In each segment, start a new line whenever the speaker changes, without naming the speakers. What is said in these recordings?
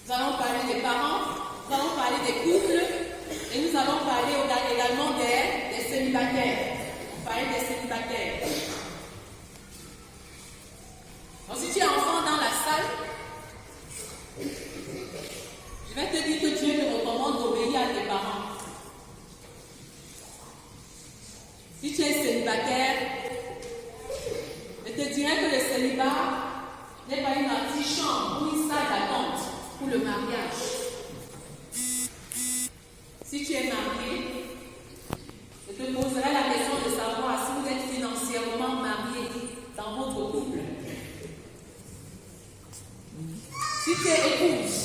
Nous allons parler des parents, nous allons parler des couples et nous allons parler également des célibataires. On va parler des célibataires. Donc, si tu es enfant dans la salle, je vais te dire que Dieu te recommande d'obéir à tes parents. Si tu es célibataire, je te dirais que le célibat n'est pas une antichambre ou une salle d'attente pour le mariage. Si tu es marié, je te poserai la question de savoir si vous êtes financièrement marié dans votre couple. Si tu es épouse,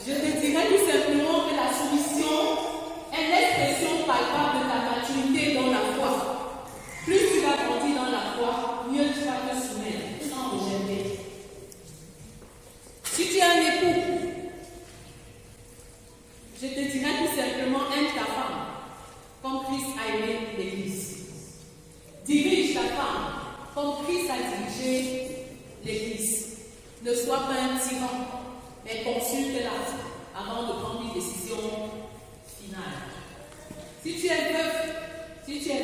je te dirais tout simplement que la soumission est l'expression palpable de ta maturité dans la foi. Plus tu vas grandir dans la foi, mieux tu vas te soumettre sans rejeter. Si tu es un époux, je te dirais tout simplement aime ta femme, comme Christ a aimé l'Église. Dirige ta femme, comme Christ a dirigé l'Église. Ne sois pas un tyran, mais consulte-la avant de prendre une décision finale. Si tu es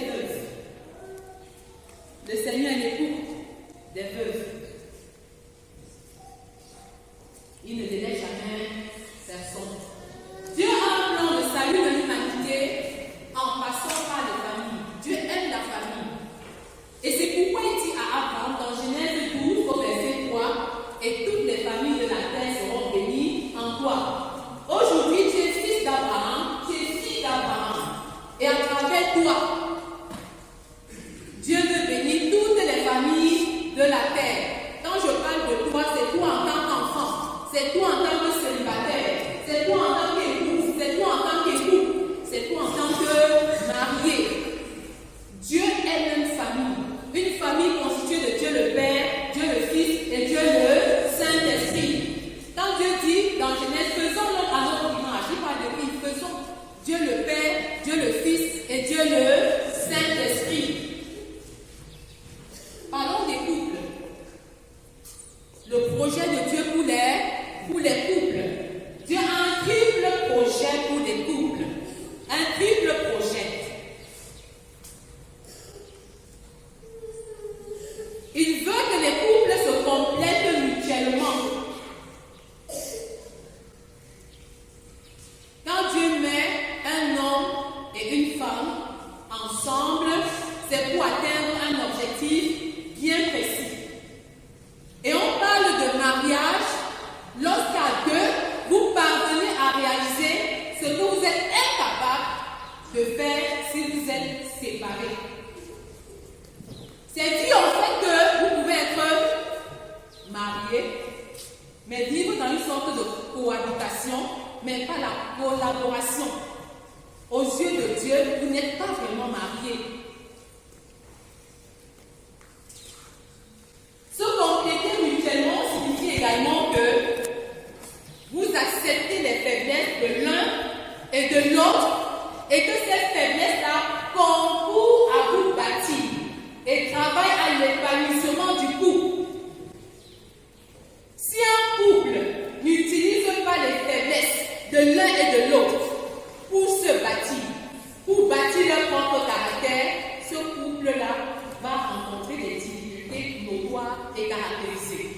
veuve, le Seigneur est l'époux des veuves. Il ne délaisse jamais personne. Dieu a un plan de salut de l'humanité en passant par les familles. Dieu aime la famille. Et c'est pourquoi il dit à Abraham dans Genèse 12, au verset 3, et toutes les familles de la terre seront bénies en toi. Aujourd'hui, tu es fils d'Abraham, tu es fille d'Abraham. Et à travers toi, Dieu veut bénir toutes les familles de la terre. Quand je parle de toi, c'est toi en tant qu'enfant, c'est toi en tant que célibataire, c'est toi en tant qu'épouse, c'est toi en tant qu'époux, c'est toi en tant que marié. Dieu est une famille constituée de Dieu le Père, Dieu le Fils et Dieu le Saint-Esprit. Quand Dieu dit dans Genèse, faisons l'homme à notre image, il parle de qui? Faisons Dieu le Père, Dieu le Fils et Dieu le Saint-Esprit. Parlons des couples. Le projet de Dieu pour les couples. Dieu a un triple projet pour les couples. Un triple projet. Il veut que les couples se complètent mutuellement. Quand Dieu met un homme et une femme ensemble, c'est pour atteindre un objectif bien précis. Et on parle de mariage lorsqu'à deux, vous parvenez à réaliser ce que vous êtes incapable de faire si vous êtes séparés. C'est dit en fait que vous pouvez être mariés, mais vivre dans une sorte de cohabitation, mais pas la collaboration. Aux yeux de Dieu, vous n'êtes pas vraiment mariés. Se compléter mutuellement signifie également que vous acceptez les faiblesses de l'un et de l'autre et que cette faiblesse-là concourt à vous bâtir et travaille à l'épanouissement du couple. Si un couple n'utilise pas les faiblesses de l'un et de l'autre pour se bâtir, pour bâtir leur propre caractère, ce couple-là va rencontrer des difficultés notoires et caractérisées.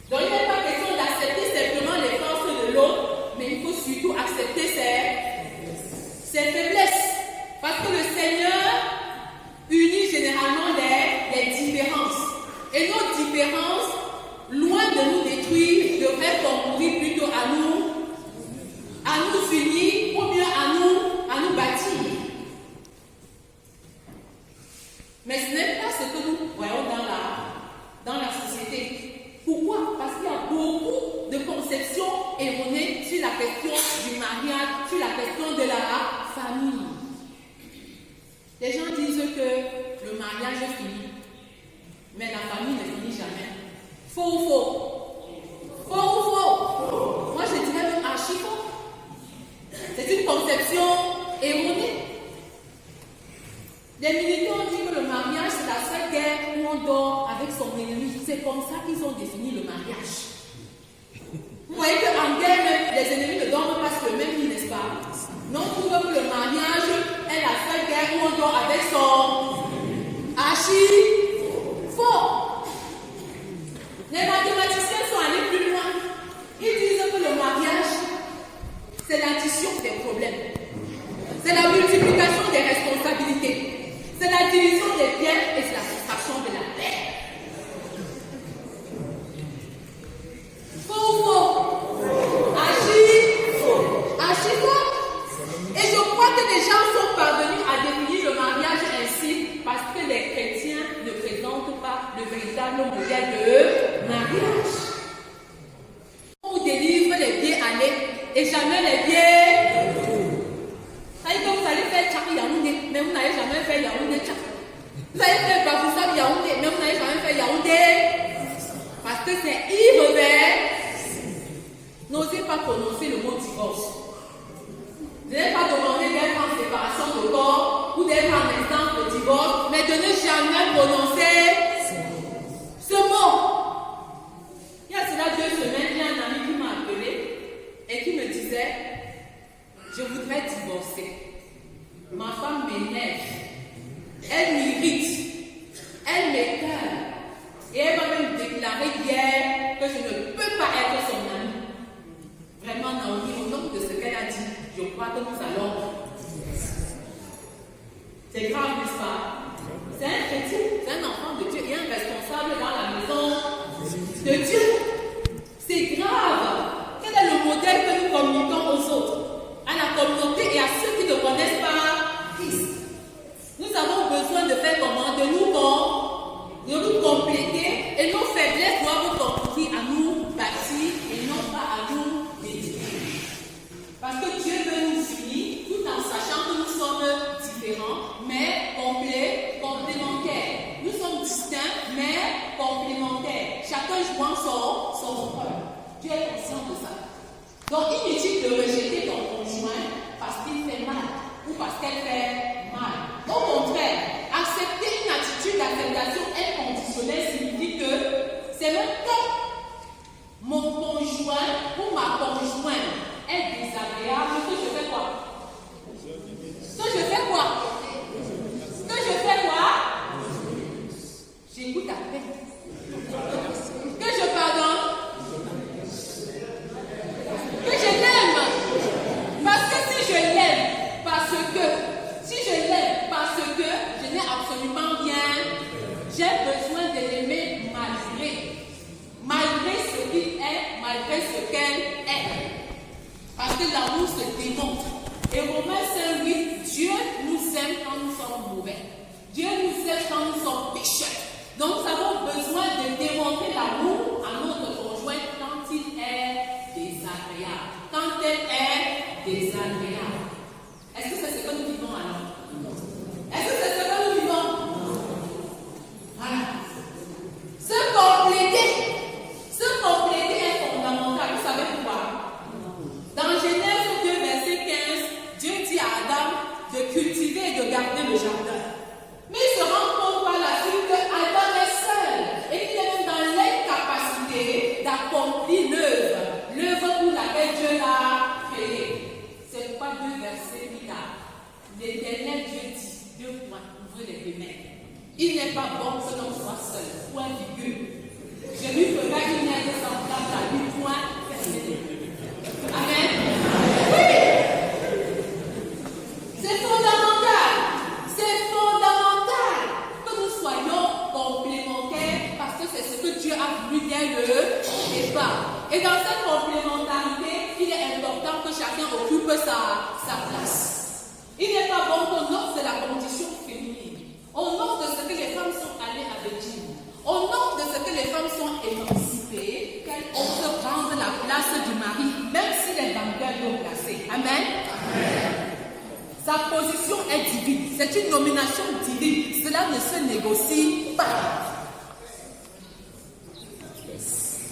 Donc il n'est pas question d'accepter simplement les forces de l'autre, mais il faut surtout accepter ses faiblesses. Parce que le Seigneur unit généralement les différences. Et nos différences, loin de nous détruire, devraient concourir plutôt à nous unir ou mieux à nous bâtir. Mais ce n'est pas ce que nous voyons dans la société. Pourquoi? Parce qu'il y a beaucoup de conceptions erronées sur la question du mariage, sur la question de la famille. Les gens disent que le mariage est fini, mais la famille ne finit jamais. Faux ou faux? Faux ou faux? Moi je dirais même archi faux. C'est une conception erronée. Les militants disent que le mariage c'est la seule guerre où on dort avec son ennemi. C'est comme ça qu'ils ont défini le mariage. Vous voyez qu'en guerre, même, les ennemis ne dorment pas sur le même lit, n'est-ce pas? Non, on trouve que le mariage est la seule guerre où on dort avec son faux. Les mathématiciens sont allés plus loin. Ils disent que le mariage, c'est l'addition des problèmes. C'est la multiplication des responsabilités. C'est la division des biens et c'est la soustraction de la paix. Faux. Agis faux. Et je crois que les gens sont parvenus à définir le mariage ainsi parce que les chrétiens ne présentent pas le véritable modèle de mariage. On vous délivre les pieds allés et jamais les pieds. Ça veut dire que vous allez faire Tchak Yaoundé, mais vous n'allez jamais faire Yaoundé Tchak. Vous allez faire Bafoussam Yaoundé, mais vous n'allez jamais faire Yaoundé. Parce que c'est irréversible. N'osez pas prononcer le mot divorce. Ne n'allez pas demander d'être en séparation de corps ou d'être en instance de divorce, mais de ne jamais prononcer ce mot. Il y a cela 2 semaines, il y a un ami qui m'a appelé et qui me disait: je voudrais divorcer. Ma femme m'énerve, elle m'irrite, elle m'écoeure. Et elle m'a même déclaré hier que je ne peux pas être son amie. Vraiment, Naomi, au nom de ce qu'elle a dit, je crois que nous allons. C'est grave, n'est-ce pas? C'est un chrétien, c'est un enfant de Dieu et un responsable dans la maison de Dieu. C'est grave. Quel est le modèle que nous communiquons aux autres, à la communauté et à ceux qui ne connaissent pas Christ? Nous avons besoin de faire comment? De nous compléter et nos faiblesses doivent contribuer à nous bâtir et non pas à nous détruire. Parce que Dieu veut nous unir tout en sachant que nous sommes différents mais complémentaires. Nous sommes distincts mais complémentaires. Chacun jouant son rôle. Dieu est conscient de ça. Donc inutile de rejeter ton conjoint parce qu'il fait mal ou parce qu'elle fait mal. Au contraire, accepter une attitude d'acceptation inconditionnelle signifie que c'est même quand mon conjoint ou ma conjointe est désagréable que je fais quoi? J'écoute à peine. Que je pardonne. Que je l'aime. Parce que si je l'aime, parce que je n'ai absolument rien, j'ai besoin de l'aimer malgré ce qu'il est, malgré ce qu'elle est. Parce que l'amour se démontre. Et Romains 5:8, Dieu nous aime quand nous sommes mauvais. Dieu nous aime quand nous sommes pécheurs. Donc nous avons besoin de démontrer l'amour à notre conjoint quand il est désagréable. Quand elle est désagréable. Est-ce que c'est ce que nous vivons alors? Est-ce que c'est ce que nous vivons? Voilà. Se compléter est fondamental. Vous savez pourquoi? Dans Genèse 2, verset 15, Dieu dit à Adam de cultiver et de garder le jardin. Mais il se rend compte par la suite que Adam est seul et qu'il est même dans l'incapacité d'accomplir l'œuvre pour laquelle Dieu l'a créé. C'est pourquoi 2 versets plus tard, l'Éternel Dieu dit, 2 points, ouvrez les fenêtres. Il n'est pas bon que l'on soit seul. Point virgule. Je lui ferai une aide semblable à lui. Point fermé. Amen. Oui. C'est fondamental. C'est fondamental que nous soyons complémentaires parce que c'est ce que Dieu a voulu dès le départ. Et dans cette complémentarité, il est important que chacun occupe sa place. Il n'est pas bon qu'on offre de la condition féminine. On offre de ce que les femmes sont allées avec Dieu. On offre de ce que les femmes sont émancipées, qu'elles osent prendre la place du mari, même si les banquiers l'ont placée. Amen. Amen. Sa position est divine. C'est une nomination divine. Cela ne se négocie pas.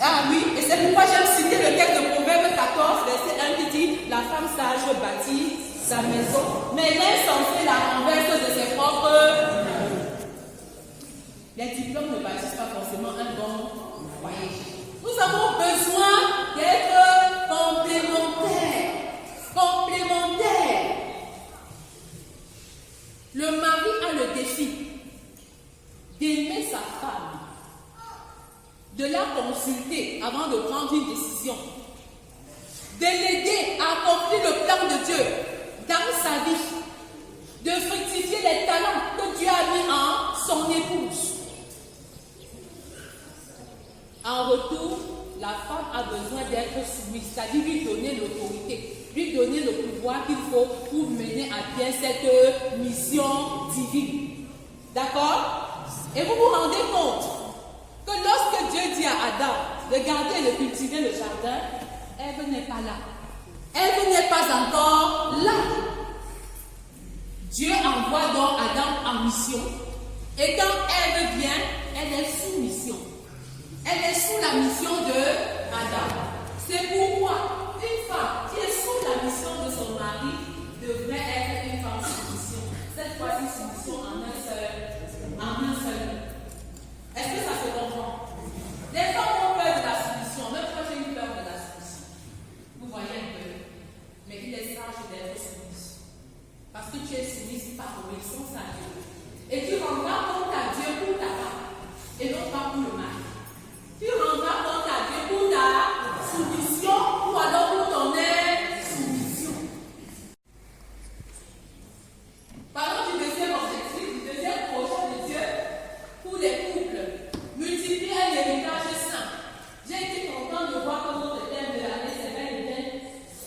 Ah oui, et c'est pourquoi j'aime citer le texte de Proverbe 14, verset 1 qui dit: la femme sage bâtit sa maison, mais l'insensé la renverse de ses propres. Les diplômes ne bâtissent pas forcément un bon foyer. Nous avons besoin d'être complémentaires. Complémentaires. Le mari a le défi d'aimer sa femme, de la consulter avant de prendre une décision, de l'aider à accomplir le plan de Dieu dans sa vie, de fructifier les talents que Dieu a mis en son épouse. En retour, la femme a besoin d'être soumise, c'est-à-dire lui donner l'autorité, lui donner le pouvoir qu'il faut pour mener à bien cette mission divine. D'accord? Et vous vous rendez compte que lorsque Dieu dit à Adam de garder et de cultiver le jardin, Ève n'est pas là. Ève n'est pas encore là. Dieu envoie donc Adam en mission. Et quand Ève vient, elle est sous mission. Elle est sous la mission de Adam. C'est pourquoi une femme qui est sous la mission de son mari devrait être une femme sous mission. Cette fois-ci, sous mission en un seul. Est-ce que ça se comprend? Les femmes ont peur de la soumission. Même moi, j'ai eu peur de la soumission. Vous voyez un peu. Mais il est sage d'être soumise. Parce que tu es soumise par obéissance à Dieu. Et tu rendras compte à Dieu pour ta femme. Et non pas pour le mari. Tu rendras compte à Dieu pour ta soumission ou alors pour ton soumission. Parlons du deuxième objectif, du deuxième projet de Dieu pour les couples. Multiplier un héritage sain. J'ai été content de voir que notre thème de l'année,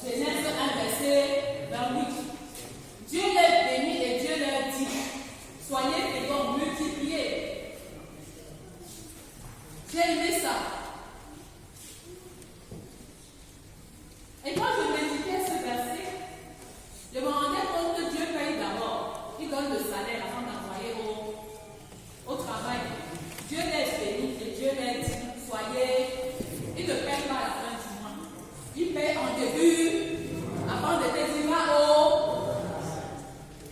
c'est Genèse 1, verset 28. Dieu les bénit et Dieu leur dit, soyez féconds, multipliez. J'ai aimé ça. Et quand je méditais ce verset, je me rendais compte que Dieu paye d'abord. Il donne le salaire avant d'envoyer au travail. Dieu les bénit et Dieu les dit, soyez. Il ne paye pas à la fin du mois. Il paye en début, avant de dire au.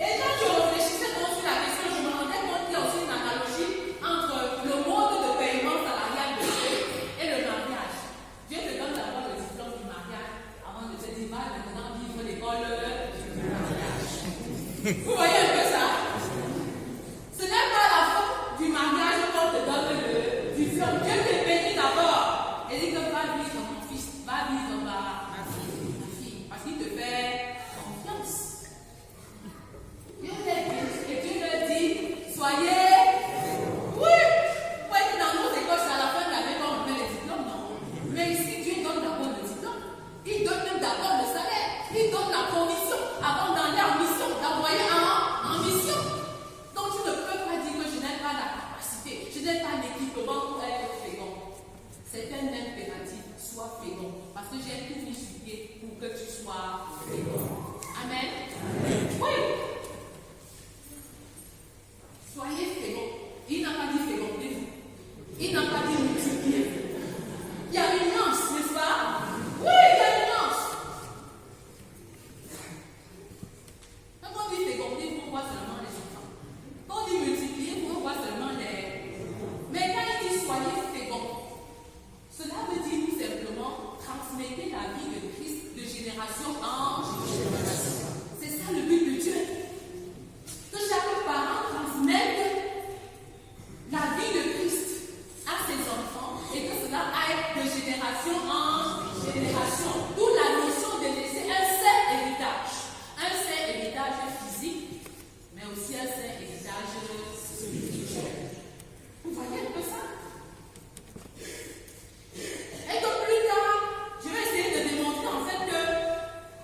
Et quand je réfléchissais sur la question, je me rendais compte qu'il y a aussi une analogie entre le mode de paiement salarial de Dieu et le mariage. Dieu te donne d'abord le diplôme du mariage avant de te dire, va maintenant vivre l'école du mariage. Vous voyez un peu ça? Ce n'est pas la fin du mariage qu'on te donne le diplôme. Dieu te bénit d'abord. Et dit que va vivre mon fils, va vivre ma fille. Parce qu'il te fait confiance. Dieu les bénit et Dieu leur dit, soyez. Oui! Vous voyez que dans nos écoles, c'est à la fin de l'année qu'on remet les diplômes, non? Mais ici, Dieu donne d'abord le diplôme. Il donne même d'abord le salaire. Il donne la commission avant d'aller en mission, d'envoyer en mission. Donc tu ne peux pas dire que je n'ai pas la capacité, je n'ai pas l'équipement pour être fécond. C'est un impératif, sois fécond. Parce que j'ai tout mis sur pied pour que tu sois fécond. Amen. Oui. Soyez fécond. Il n'a pas dit fécondez-vous. Il n'a pas dit multipliez. Il y a une nuance, n'est-ce pas? Oui, il y a une nuance. Quand on dit fécondez, on voit seulement les enfants. Quand on dit multiplier, on voit seulement les. Mais quand il dit soyez fécond, cela veut dire tout simplement transmettez la vie de Christ de génération en génération. C'est ça le but de Dieu. Que chaque parent transmette la vie de Christ à ses enfants et que cela aille de génération en génération. D'où la notion de laisser un saint héritage. Un saint héritage physique, mais aussi un saint héritage spirituel. Vous voyez un peu ça? Et donc plus tard, je vais essayer de démontrer en fait que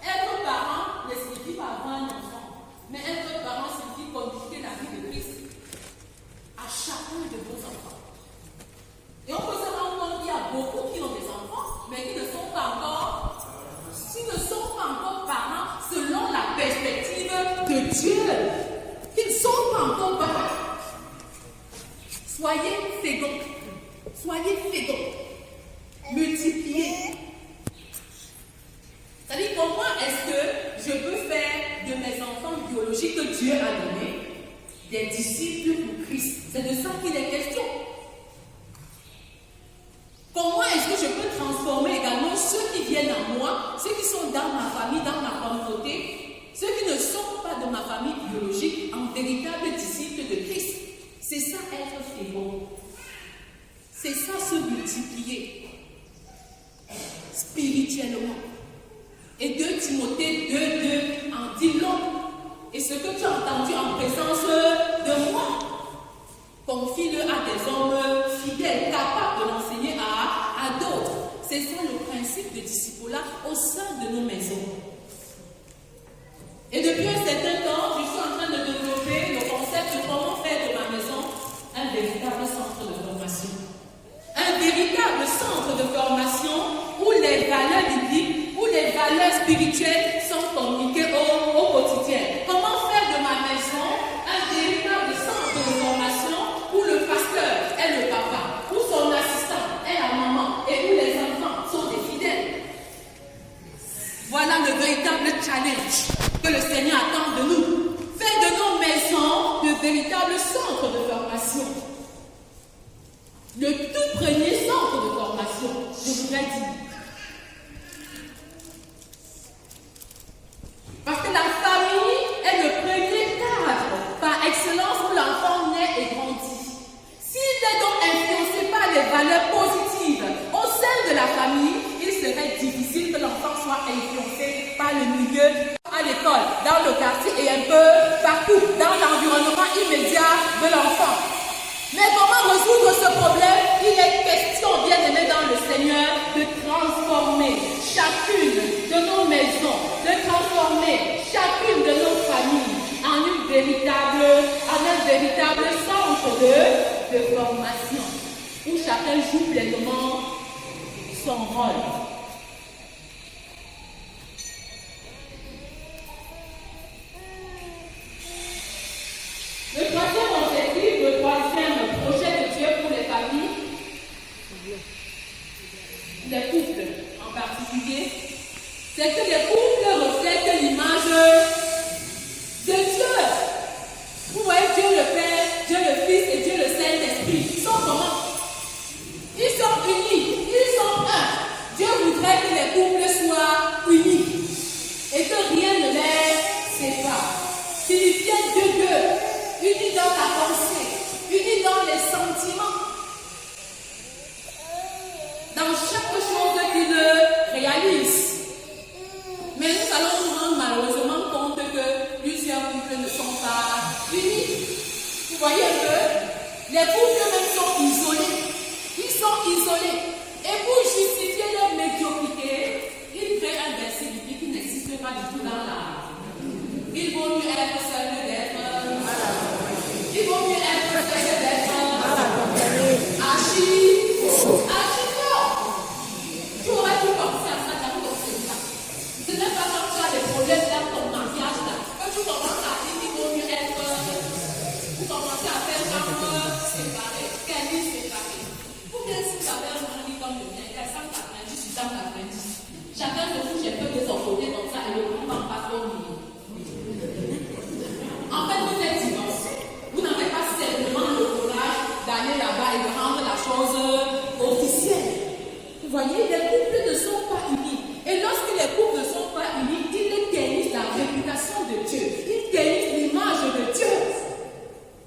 être parent ne signifie pas avoir un enfant, mais être parent signifie communiquer la vie de Christ à chacun de vos enfants. Et on peut se rendre compte qu'il y a beaucoup qui ont des enfants, mais qui ne sont pas encore parents selon la perspective de Dieu. Qui ne sont pas encore parents. Soyez féconds. Soyez féconds. Multipliez. C'est-à-dire, comment est-ce que je peux faire de mes enfants biologiques que Dieu a donnés des disciples pour Christ? C'est de ça qu'il est question. C'est ça être fécond. C'est ça se multiplier spirituellement. Et 2 Timothée 2:2 en dit long. Et ce que tu as entendu en présence de moi, confie-le à des hommes fidèles, capables de l'enseigner à d'autres. C'est ça le principe de discipulat au sein de nos maisons. Et depuis un certain temps, je suis en train de développer le concept de comment faire de ma maison un véritable centre de formation. Un véritable centre de formation où les valeurs bibliques, où les valeurs spirituelles sont communiquées au quotidien. Comment faire de ma maison un véritable centre de formation où le pasteur est le papa, où son assistant est la maman et où les enfants sont des fidèles. Voilà le véritable challenge que le Seigneur attend de nous. Faire de nos maisons de véritables centres de formation. Le tout premier centre de formation, je voudrais dire. Parce que la famille est le premier cadre par excellence où l'enfant naît et grandit. S'il est donc influencé par les valeurs positives au sein de la famille, il serait difficile que l'enfant soit influencé par le milieu, à l'école, dans le quartier et un peu partout, dans l'environnement immédiat de l'enfant. Mais comment résoudre ce problème? Il est question, bien aimé dans le Seigneur, de transformer chacune de nos maisons, de transformer chacune de nos familles en un véritable centre de formation, où chacun joue pleinement son rôle. Le troisième objectif, le troisième projet de Dieu pour les familles, les couples en particulier, c'est que les couples reflètent l'image de Dieu. Vous voyez Dieu le Père, Dieu le Fils et Dieu le Saint-Esprit. Ils sont comment? Ils sont unis, ils sont un. Dieu voudrait que les couples soient unis et que rien ne les sépare. Qu'ils viennent de Dieu. Unis dans la pensée, unis dans les sentiments, dans chaque chose qu'ils réalisent. Mais nous allons nous rendre malheureusement compte que plusieurs couples ne sont pas unis. Vous voyez que les couples même sont isolés. Ils sont isolés. Et pour justifier leur médiocrité, ils créent un verset biblique qui n'existe pas du tout dans la Bible. Il vaut mieux être seul que d'être il vaut mieux être seul que d'être archi fort. Tu aurais pu penser à ça dans ton séminaire. Ce n'est pas quand tu as des problèmes dans ton mariage là, que tu commences à dire qu'il vaut mieux être. Vous commencez à faire comme séparé, quelle vie séparée. Ou bien si tu avais un mari comme le mien, il y a 190, 190. Chacun se touche un peu de son côté comme ça et le monde n'en passe pas au milieu. En fait, vous êtes divorcés. Vous n'avez pas simplement le courage d'aller là-bas et de rendre la chose officielle. Vous voyez, les couples ne sont pas unis. Et lorsque les couples ne sont pas unis, ils ternissent la réputation de Dieu. Ils ternissent l'image de Dieu.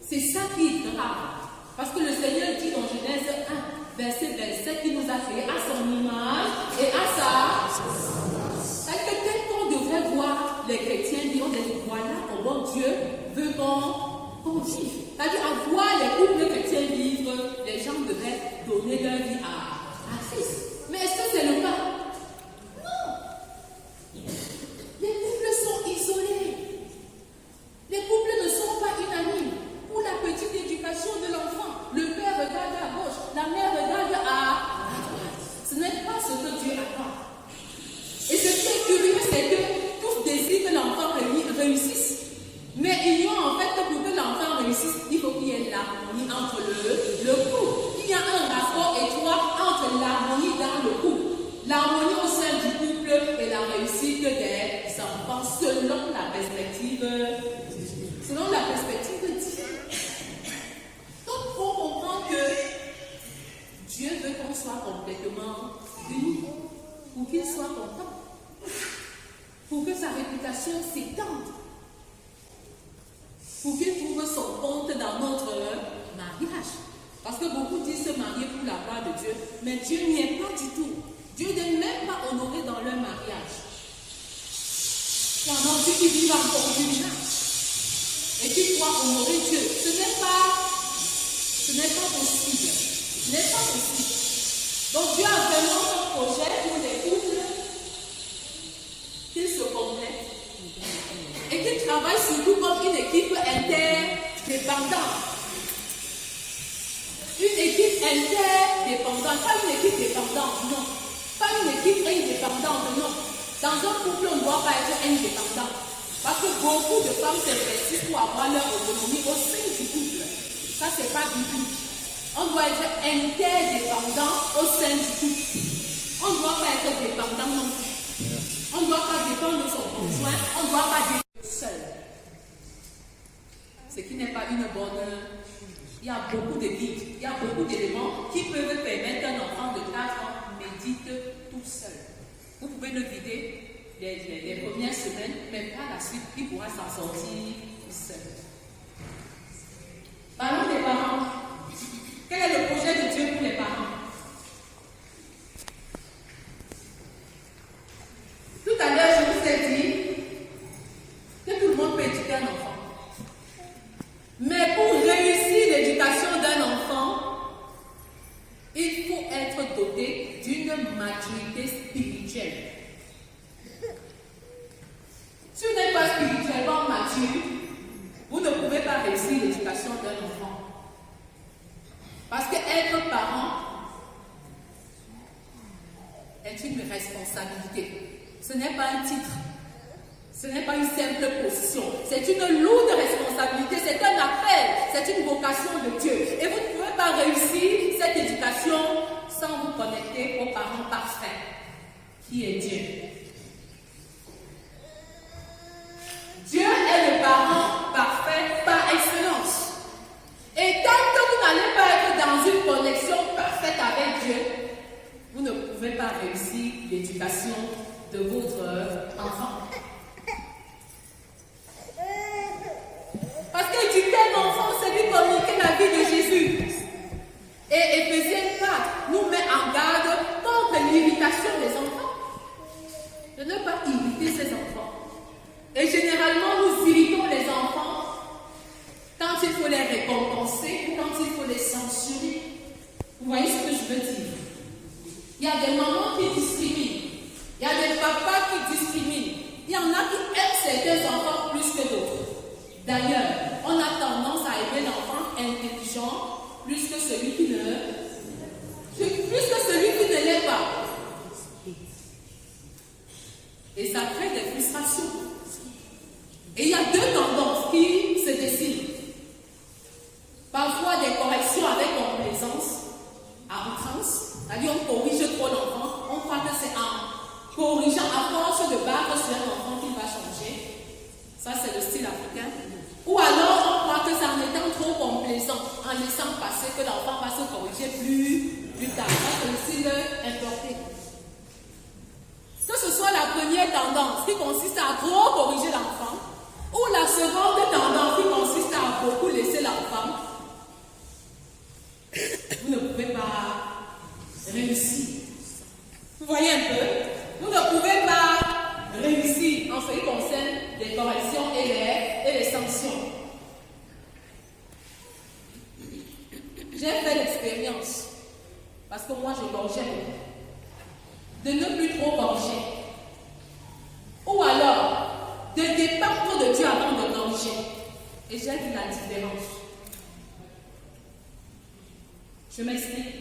C'est ça qui est grave. Parce que le Seigneur dit dans Genèse 1, verset 27, qu'il nous a créés à son image et à sa... Parce que tel qu'on devrait voir les chrétiens dire, voilà comment Dieu veut qu'on vive. C'est-à-dire, à voir les couples chrétiens vivre, les gens devraient donner leur vie à Christ. Mais est-ce que c'est le cas? Non. Les couples sont isolés. Les couples ne sont pas unanimes. Pour la petite éducation de l'enfant, le père regarde à gauche, la mère regarde à droite. Ce n'est pas ce que Dieu attend. Et ce qui est curieux, c'est que tous désirent que l'enfant réussisse. Mais ignorent en fait que pour que l'enfant réussisse, il faut qu'il y ait l'harmonie entre le couple. Il y a un rapport étroit entre l'harmonie dans le couple, l'harmonie au sein du couple et la réussite des enfants selon la perspective divine. Donc il faut comprendre que Dieu veut qu'on soit complètement unis, pour qu'il soit content, pour que sa réputation s'étende, pour qu'il trouve son compte dans notre mariage. Parce que beaucoup disent se marier pour la gloire de Dieu, mais Dieu n'y est pas du tout. Dieu n'est même pas honoré dans leur mariage. Il y en a qui vivent en concubinage et qui croient honorer Dieu. Ce n'est pas possible. Ce n'est pas possible. Donc Dieu a vraiment un projet pour les couples qu'ils se complètent et qu'ils travaillent surtout comme une équipe interdépendante. Une équipe interdépendante, pas une équipe dépendante, non. Pas une équipe indépendante, non. Dans un couple, on ne doit pas être indépendant. Parce que beaucoup de femmes s'investissent pour avoir leur autonomie au sein du couple. Ça, c'est pas du tout. On doit être interdépendant au sein du couple. On ne doit pas être dépendant non plus. On ne doit pas dépendre de son conjoint. On ne doit pas dépendre seul. Ce qui n'est pas une bonne... Il y a beaucoup de guides, il y a beaucoup d'éléments qui peuvent permettre à un enfant de 4 ans médite tout seul. Vous pouvez le guider les premières semaines, mais par la suite, il pourra s'en sortir seul. Parlons des parents. Quel est le projet de Dieu pour les parents? Tout à l'heure, je vous ai dit que tout le monde peut éduquer un enfant. Mais pour réussir l'éducation d'un enfant, il faut être doté d'une maturité spirituelle. Si vous n'êtes pas spirituellement mature, vous ne pouvez pas réussir l'éducation d'un enfant. Parce qu'être parent est une responsabilité. Ce n'est pas un titre. Ce n'est pas une simple position. C'est une lourde responsabilité. C'est un appel. C'est une vocation de Dieu. Et vous ne pouvez pas réussir cette éducation sans vous connecter au parent parfait, qui est Dieu. Dieu est le parent parfait par excellence. Et tant que vous n'allez pas être dans une connexion parfaite avec Dieu, vous ne pouvez pas réussir l'éducation de votre enfant. Parce qu'éduquer un enfant, c'est lui communiquer la vie de Jésus. Et Éphésiens 4 nous met en garde contre l'irritation des enfants. De ne pas irriter ses enfants. Et généralement, nous irritons les enfants quand il faut les récompenser ou quand il faut les censurer. Vous voyez ce que je veux dire? Il y a des mamans qui discriminent. Il y a des papas qui discriminent. Il y en a qui aiment certains enfants plus que d'autres. D'ailleurs, on a tendance à aimer l'enfant intelligent plus que celui qui ne l'est pas. Et ça crée des frustrations. Et il y a deux tendances qui se dessinent. Parfois des corrections avec complaisance, à outrance. C'est-à-dire on corrige trop l'enfant, on croit que c'est en corrigeant à force de battre sur un enfant qu'il va changer. Ça c'est le style africain. Ou alors on croit que c'est en étant trop complaisant, en laissant passer que l'enfant va se corriger plus tard. Ça c'est le style importé. Que ce soit la première tendance qui consiste à trop corriger l'enfant, ou la seconde tendance qui consiste à beaucoup laisser l'enfant, vous ne pouvez pas réussir. Vous voyez un peu? Vous ne pouvez pas réussir en ce qui concerne les corrections et les sanctions. J'ai fait l'expérience, parce que moi je gorgeais, de ne plus trop gorger. Ou alors, de dépendre de Dieu avant de gorger. Et j'ai vu la différence. Je m'explique.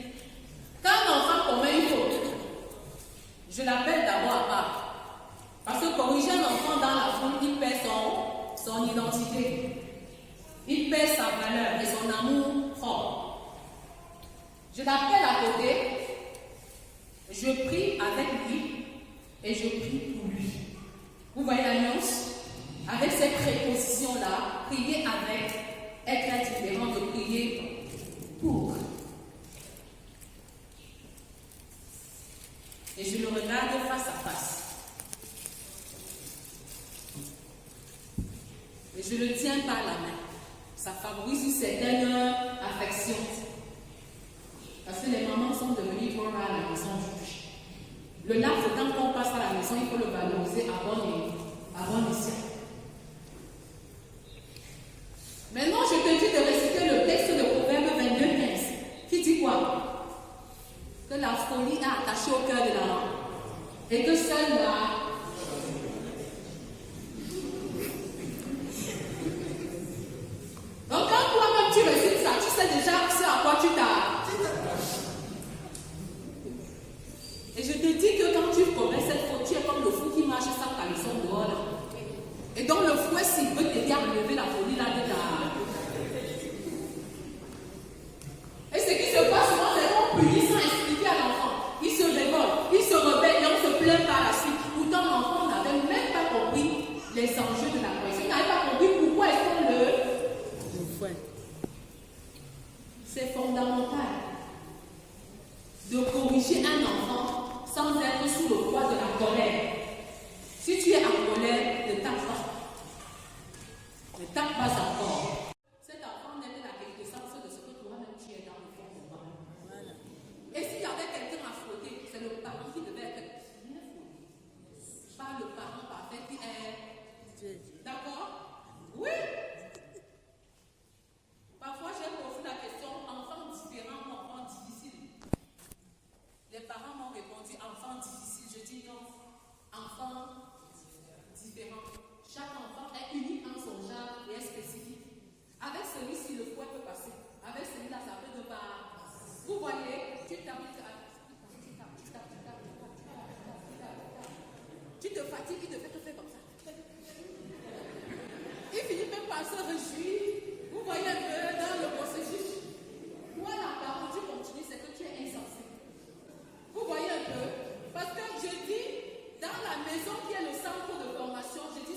Quand un enfant commet une faute, je l'appelle d'abord à part. Parce que corriger un enfant dans la foule, il perd son identité. Il perd sa valeur et son amour propre. Je l'appelle à côté, je prie avec lui et je prie pour lui. Vous voyez la nuance? Avec ces prépositions-là, prier avec est très différent de prier pour. Et je le regarde face à face. Et je le tiens par la main. Ça favorise une certaine affection. Parce que les mamans sont devenues trop rares à la maison aujourd'hui. Le laps de temps qu'on passe à la maison, il faut le valoriser à bon escient. Maintenant, je te dis de réciter le texte de Proverbe 22:15, qui dit quoi? Que la folie est attachée au cœur de l'enfant. Et que seul là. Donc, quand toi-même tu récites ça, tu sais déjà ce à quoi tu t'as. Et je te dis que quand tu commets cette faute, tu es comme le fou qui marche sans caleçon dehors là. Et donc le fouet, s'il veut t'aider à enlever la folie là de ta. Et ce qui se passe souvent, c'est qu'on punit sans expliquer à l'enfant. Il se révolte, il se rebelle et on se plaint par la suite. Pourtant l'enfant n'avait même pas compris les enjeux de la correction. Il n'avait pas compris pourquoi est-ce qu'on le fouet. C'est fondamental de corriger un enfant sans être sous le poids de la colère. Si tu es en colère, ne tape pas. Ne tape pas encore. Cet enfant n'est pas la quintessence de ce que toi-même tu es dans le fond de moi. Voilà. Et s'il y avait quelqu'un à fouetter, c'est le parent qui devait être bien fouetté. Pas le parent parfait qui est. D'accord? Oui. Parfois, j'ai posé la question enfant différent ou enfant difficile. Les parents m'ont répondu enfant difficile. Je dis non, enfant différent. Chaque enfant est unique en son genre et est spécifique. Avec celui-ci, le fouet peut passer. Avec celui-là, ça peut ne pas. Vous voyez, tu tapes. Tu te fatigues, il te fait comme ça. Il finit même par se réjouir. Vous voyez un peu dans le processus. Toi, la parole, tu continues, c'est que tu es insensé. Vous voyez un peu? Parce que je dis, dans la maison qui est le centre de formation, je dis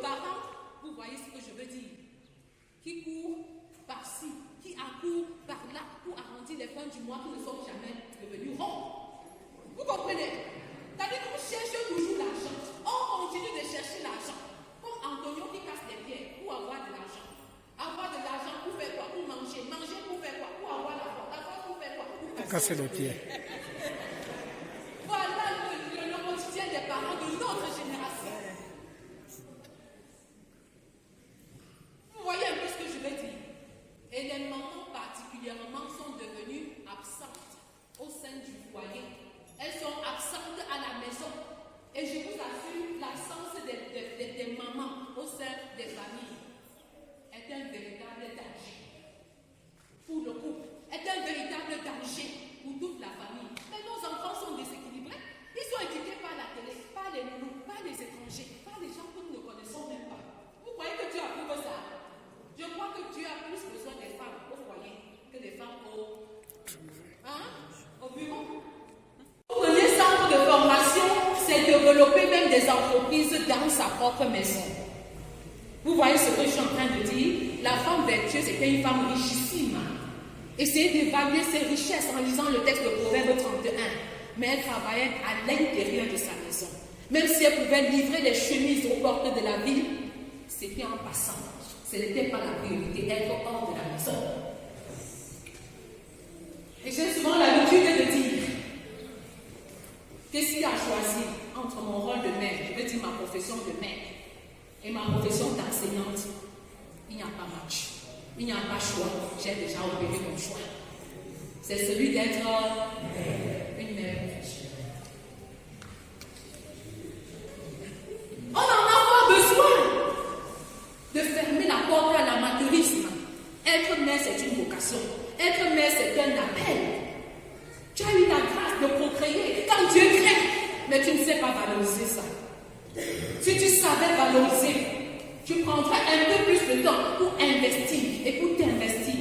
parents, vous voyez ce que je veux dire, qui courent par-ci, qui accourent par-là pour arrondir les fins du mois qui ne sont jamais devenus ronds. Vous comprenez? C'est-à-dire qu'on cherche toujours l'argent. On continue de chercher l'argent. Comme Antonio qui casse les pieds pour avoir de l'argent. Avoir de l'argent pour faire quoi? Pour manger. Manger pour faire quoi? Pour avoir l'argent. L'argent pour faire quoi? Pour
casser les pieds.
Voilà le quotidien des parents de notre génération. Vous voyez un peu ce que je veux dire? Et les mamans particulièrement sont devenues absentes au sein du foyer. Elles sont absentes à la maison. Et je vous assure, l'absence des mamans au sein des familles est un véritable danger pour le couple, est un véritable danger pour toute la famille. Mais nos enfants sont déséquilibrés. Ils sont éduqués par la télé, par les loulous, par les étrangers, par les gens que nous ne connaissons même pas. Vous croyez que Dieu approuve ça? Je crois que Dieu a plus besoin des femmes au foyer que des femmes au bureau. Le premier centre de formation, c'est développer même des entreprises dans sa propre maison. Vous voyez ce que je suis en train de dire? La femme vertueuse était une femme richissime. Essayez d'évaluer ses richesses en lisant le texte de Proverbe 31. Mais elle travaillait à l'intérieur de sa maison. Même si elle pouvait livrer les chemises aux portes de la ville, c'était en passant. Ce n'était pas la priorité d'être hors de la maison. Et j'ai souvent l'habitude de dire, qu'est-ce qu'il a choisi entre mon rôle de mère, je veux dire ma profession de mère, et ma profession d'enseignante? Il n'y a pas match. Il n'y a pas choix. J'ai déjà opéré mon choix. C'est celui d'être une mère. On en a pas besoin de fermer la porte à l'amateurisme. Être mère, c'est une vocation. Être mère, c'est un appel. Tu as eu la grâce de procréer. Quand Dieu crée, mais tu ne sais pas valoriser ça. Si tu savais valoriser, tu prendrais un peu plus de temps pour investir et pour t'investir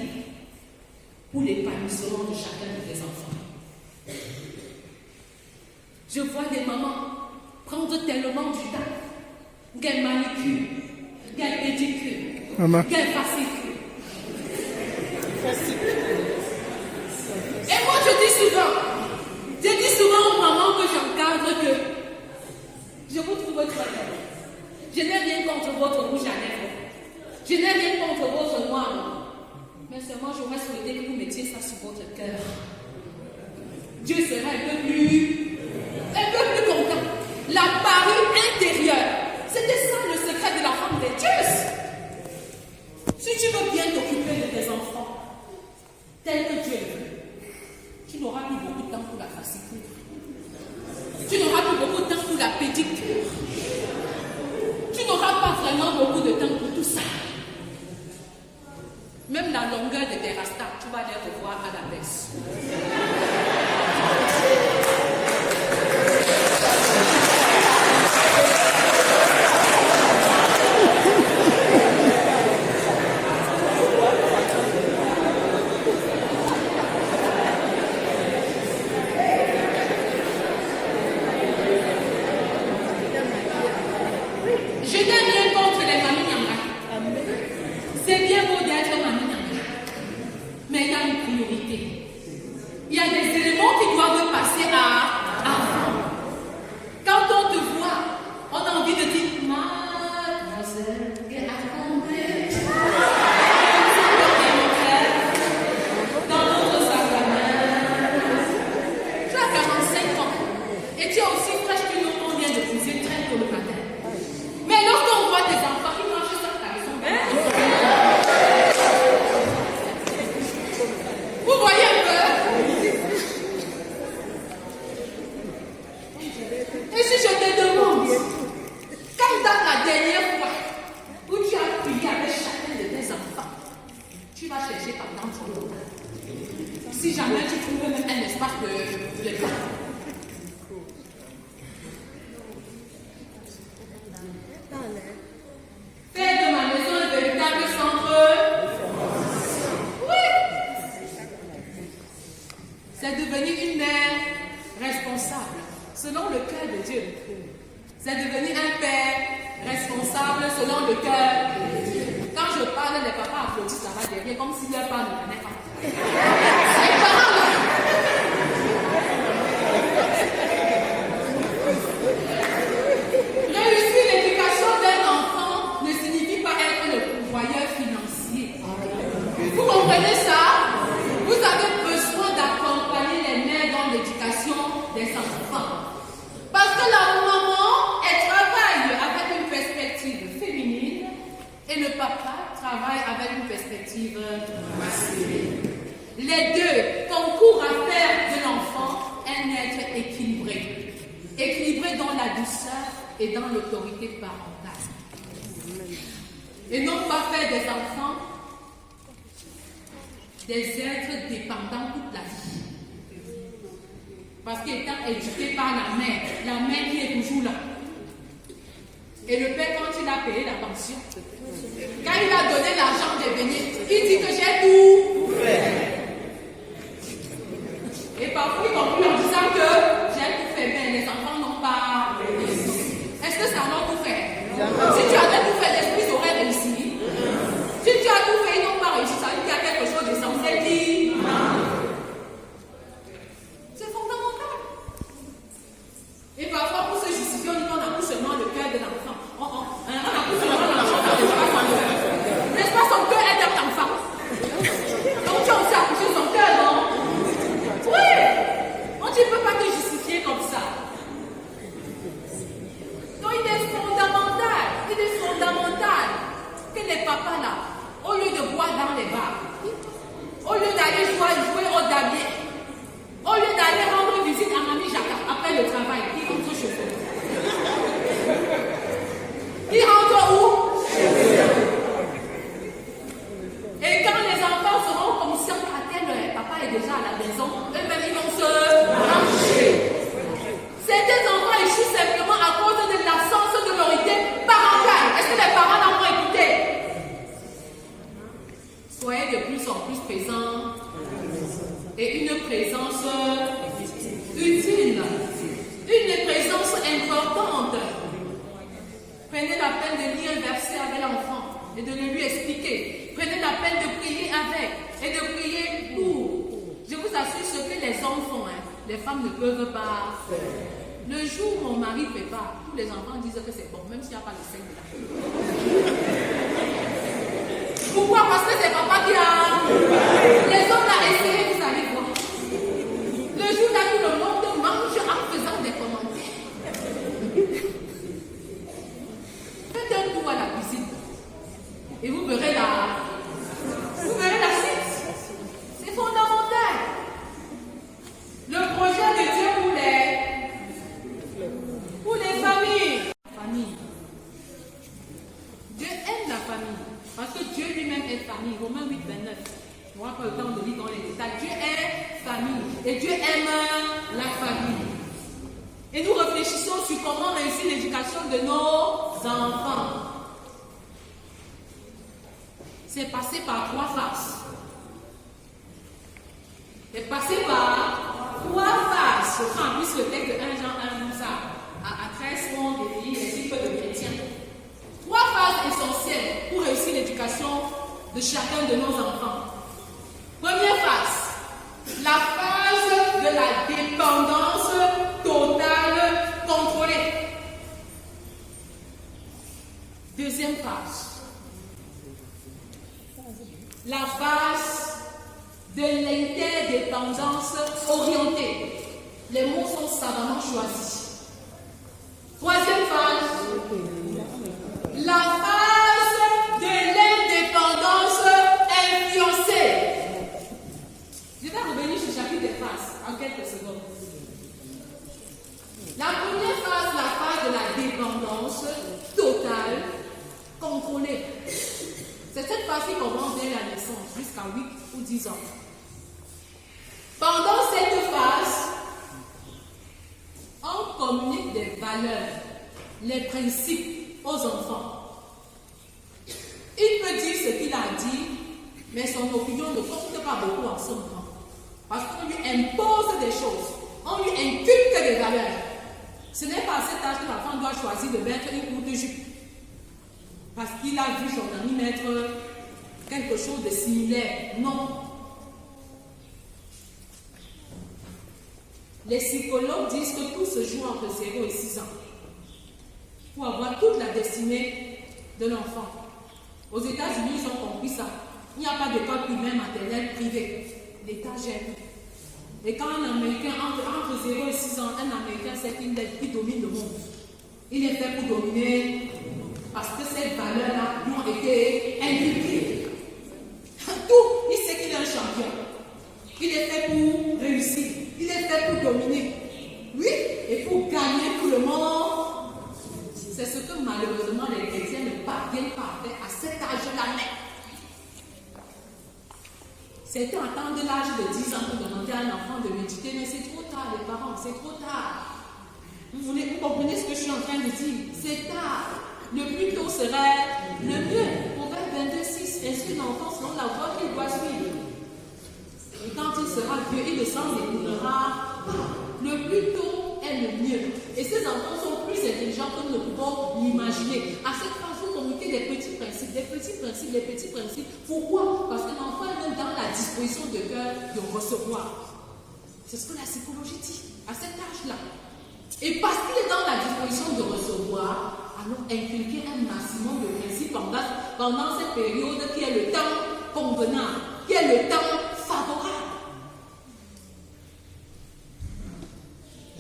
pour l'épanouissement de chacun de tes enfants. Je vois des mamans prendre tellement du temps, qu'elles manicure, qu'elles pédicure, qu'elles fascicure. Et moi je dis souvent aux mamans que j'encadre que je vous trouve très belle. Je n'ai rien contre votre rouge à lèvres. Je n'ai rien contre votre noir. Mais seulement j'aurais souhaité que vous mettiez ça sur votre cœur. Dieu sera un peu plus content. La parure intérieure, c'était ça le secret de la femme vertueuse. Si tu veux bien t'occuper de tes enfants, tel que Dieu le veut, tu n'auras plus beaucoup de temps pour la fascicule. Tu n'auras plus beaucoup de temps pour la pédicure. Tu n'auras pas vraiment beaucoup de temps pour tout ça. Même la longueur de tes rastas, tu vas les revoir à la baisse. c'est devenir un père responsable selon le cœur. Quand je parle, les papas applaudissent là-bas derrière comme si leur père ne venait pas. C'est parents là. Réussir l'éducation d'un enfant ne signifie pas être le pourvoyeur financier. Vous comprenez ça? Vous avez besoin d'accompagner les mères dans l'éducation des enfants. Parce que la maman, elle travaille avec une perspective féminine et le papa travaille avec une perspective masculine. Les deux concourent à faire de l'enfant un être équilibré. Équilibré dans la douceur et dans l'autorité parentale. Et non pas faire des enfants des êtres dépendants toute la vie. Parce qu'étant éduqué par la mère qui est toujours là. Et le père, quand il a payé la pension, quand il a donné l'argent des beignets, il dit que j'ai tout fait. Et parfois, il conclut en disant que j'ai tout fait, mais les enfants n'ont pas réussi. Est-ce que ça n'a tout fait? Si tu avais tout fait, l'esprit aurait réussi. Si tu as tout fait, ils n'ont pas réussi. Ça veut dire qu'il y a quelque chose d'essentiel qui manque. C'est fondamental. Et parfois, pour se justifier, on dit qu'on a tout seulement le cœur de l'enfant. On a tout seulement l'enfant. N'est-ce pas son cœur est d'un enfant? Donc tu as aussi accouché son cœur, non? Oui. Donc tu ne peux pas te justifier comme ça. Donc il est fondamental que les papas là, au lieu de boire dans les bars, au lieu d'aller jouer au damier, au lieu d'aller rendre visite à Mamie Jacques après le travail, ils rentrent chez eux. Ils rentrent où? Chez eux. Et quand les enfants seront conscients qu'à tel papa est déjà à la maison, eux-mêmes ils vont se ranger. Certains enfants échouent simplement à cause de l'absence d'autorité parentale. Est-ce que les parents l'ont écouté? Soyez de plus en plus présents et une présence utile, une présence importante. Prenez la peine de lire un verset avec l'enfant et de le lui expliquer. Prenez la peine de prier avec et de prier pour. Je vous assure ce que les hommes font, les femmes ne peuvent pas faire. Le jour où mon mari prépare, tous les enfants disent que c'est bon, même s'il n'y a pas le sel de la. Pourquoi? Parce que c'est papa qui a. Les hommes l'ont essayé, vous allez voir. Le jour là où le monde mange en faisant des commentaires. Faites un tour à la cuisine et vous verrez la suite. C'est fondamental. Le projet de Dieu pour les familles. Dieu aime la famille. Parce que Dieu lui-même est famille. Romains 8, 29. On n'aura pas le temps de lire dans les détails. Dieu est famille. Et Dieu aime la famille. Et nous réfléchissons sur comment réussir l'éducation de nos enfants. C'est passé par 3 phases. C'est passé par 3 phases. Je prends en plus le texte de 1 Jean 1 comme ça. À 13 mois, on définit les types de chrétiens. 3 phases essentielles pour réussir l'éducation de chacun de nos enfants. Première phase, la phase de la dépendance totale contrôlée. Deuxième phase, la phase de l'interdépendance orientée. Les mots sont savamment choisis. Troisième phase, la phase de l'indépendance influencée. Je vais revenir sur chacune des phases en quelques secondes. La première phase, la phase de la dépendance totale contrôlée. C'est cette phase qui commence dès la naissance jusqu'à 8 ou 10 ans. Pendant cette phase, on communique des valeurs, les principes aux enfants. Il peut dire ce qu'il a dit, mais son opinion ne compte pas beaucoup en ce moment. Parce qu'on lui impose des choses, on lui inculque des valeurs. Ce n'est pas à cet âge que l'enfant doit choisir. choisi de mettre une courte jupe. Parce qu'il a vu son ami mettre quelque chose de similaire. Non. Les psychologues disent que tout se joue entre 0 et 6 ans. Pour avoir toute la destinée de l'enfant. Aux États-Unis, ils ont compris ça. Il n'y a pas d'école primaire, maternelle, privée. L'État gère. Et quand un Américain, entre 0 et 6 ans, un Américain sait qu'il domine le monde. Il est fait pour dominer parce que ces valeurs-là lui ont été inculquées. Tout, il sait qu'il est un champion. Il est fait pour réussir. Il est fait pour dominer. Oui, et pour gagner tout le monde. C'est ce que malheureusement les chrétiens ne parviennent pas à faire à cet âge-là. Certains attendent l'âge de 10 ans pour demander à un enfant de méditer, mais c'est trop tard, les parents, c'est trop tard. Vous comprenez ce que je suis en train de dire? C'est tard. Le plus tôt serait le mieux. Proverbe 22:6, instruit l'enfant selon la voie qu'il doit suivre. Et quand il sera vieux, il ne s'en détournera pas. Le plus tôt est le mieux. Et ces enfants sont plus intelligents que nous ne pouvons l'imaginer. À cette phase, vous communiquez des petits principes, des petits principes. Pourquoi? Parce que l'enfant est même dans la disposition de cœur de recevoir. C'est ce que la psychologie dit, à cet âge-là. Et parce qu'il est dans la disposition de recevoir, alors inculquer un maximum de principes pendant cette période qui est le temps convenable, qui est le temps favorable.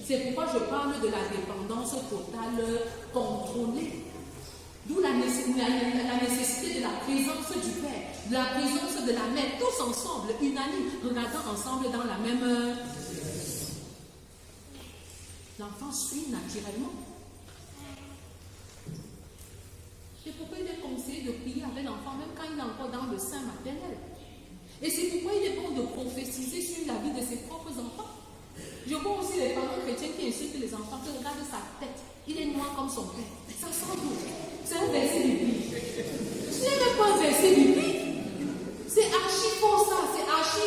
C'est pourquoi je parle de la dépendance totale contrôlée. D'où la nécessité de la présence du Père, de la présence de la Mère, tous ensemble, unanimes, regardant ensemble dans la même... L'enfant suit naturellement. C'est pourquoi il est conseillé de prier avec l'enfant, même quand il est encore dans le sein maternel. Et c'est pourquoi il est bon de prophétiser sur la vie de ses propres enfants. Je vois aussi les parents chrétiens qui insultent les enfants, qui regardent sa tête. Il est noir comme son père. Ça sent d'où? C'est un verset biblique. Ce n'est même pas un verset biblique. C'est archi faux ça, c'est archi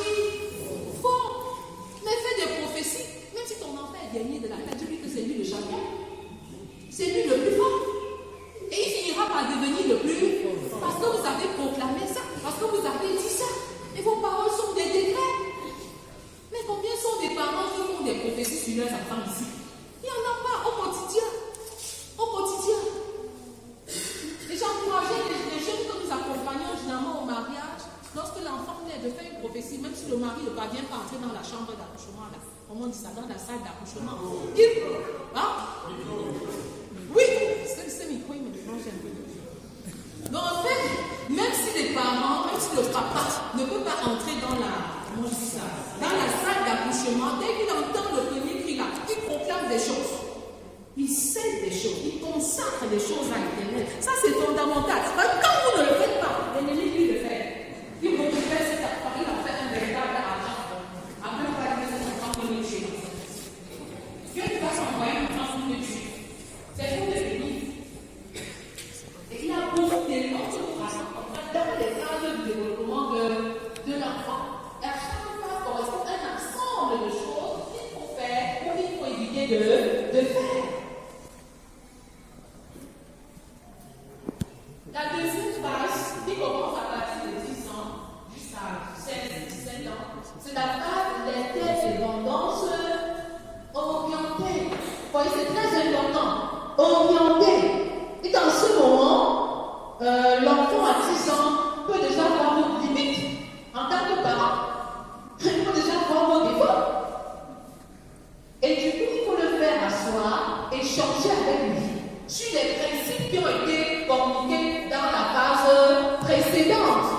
faux. Mais fais des prophéties. Même si ton enfant est gagné de la tête, dis-lui que c'est lui le champion. C'est lui le plus fort. Et il finira par devenir le plus fort. Parce que vous avez proclamé ça. Parce que vous avez dit ça. Et vos paroles sont des décrets. Mais combien sont des parents qui font des prophéties sur leurs enfants ici? Il n'y en a pas au quotidien. Au quotidien. Et j'encourageais les jeunes que nous accompagnons généralement au mariage. Lorsque l'enfant naît de faire une prophétie, même si le mari ne parvient pas à entrer dans la chambre d'accouchement, là, comment on dit ça, dans la salle d'accouchement. Hein? Oui, c'est micro, il me dérange un peu. Donc en fait, même si les parents, même si le papa ne peut pas entrer dans la salle d'accouchement, dès qu'il entend le premier cri là, il proclame des choses. Il sait des choses, il consacre des choses à l'éternel. Ça c'est fondamental. Quand vous ne le faites pas, l'ennemi lui le fait. Il récupère cet enfant, il en fait un véritable argent. Après, il va dire que cet enfant peut le tuer. Dieu ne va s'envoyer un enfant pour le tuer. C'est pour le bénir. Et il a beaucoup d'éléments dans les phases de développement de l'enfant. Et à chaque phase correspond un ensemble de choses qu'il faut faire ou qu'il faut éviter de faire. La deuxième phase, qui commence à partir de 10 ans jusqu'à 16, 17 ans, c'est la phase d'interdépendance orientée. Vous voyez, c'est très important. Orientée. Et dans ce moment, l'enfant à 10 ans peut déjà avoir nos limites en tant que parent. Il peut déjà avoir nos défauts. Et du coup, il faut le faire asseoir et changer avec lui sur les principes qui ont été communiqués dans la phase précédente.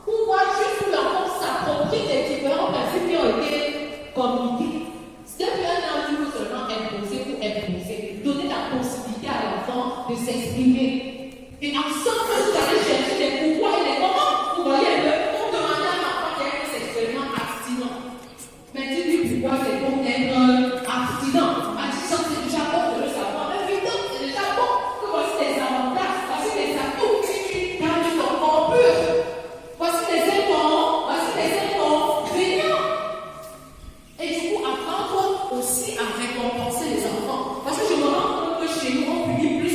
Pour voir juste où l'enfant s'approprie des différents principes qui ont été communiqués. Ce n'est pas un livre seulement imposé pour imposer. Donner la possibilité à l'enfant de s'exprimer. Et ensemble, vous allez chercher les pourquoi et les comment. Vous voyez, on demande à l'enfant d'être sexuellement abstinent. Mais dis-lui pourquoi c'est bon d'être abstinent. À 10 ans, c'est déjà bon de le savoir. Mais 8 ans, c'est déjà bon. Que voici les avantages, voici les atouts si tu gardes ton corps pur. Voici les inconvénients. Et du coup, apprendre aussi à récompenser les enfants. Parce que je me rends compte que chez nous, on publie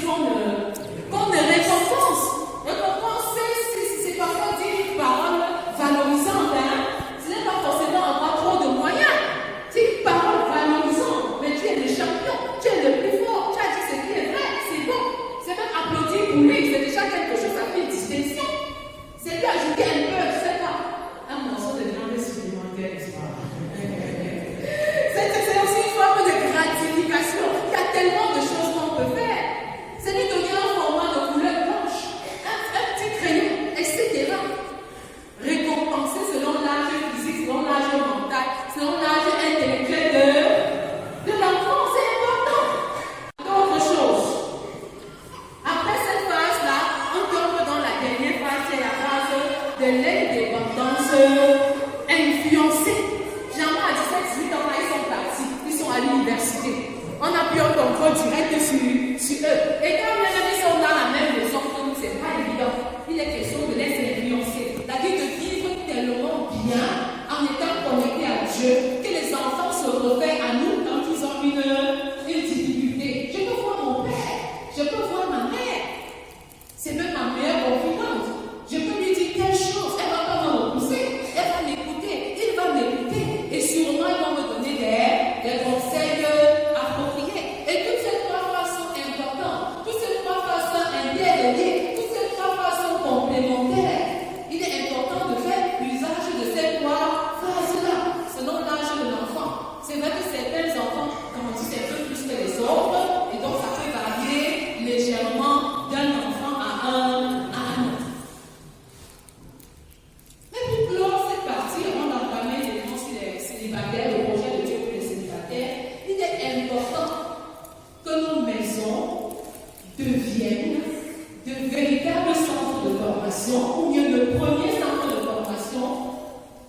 formation, ou bien le premier centre de formation,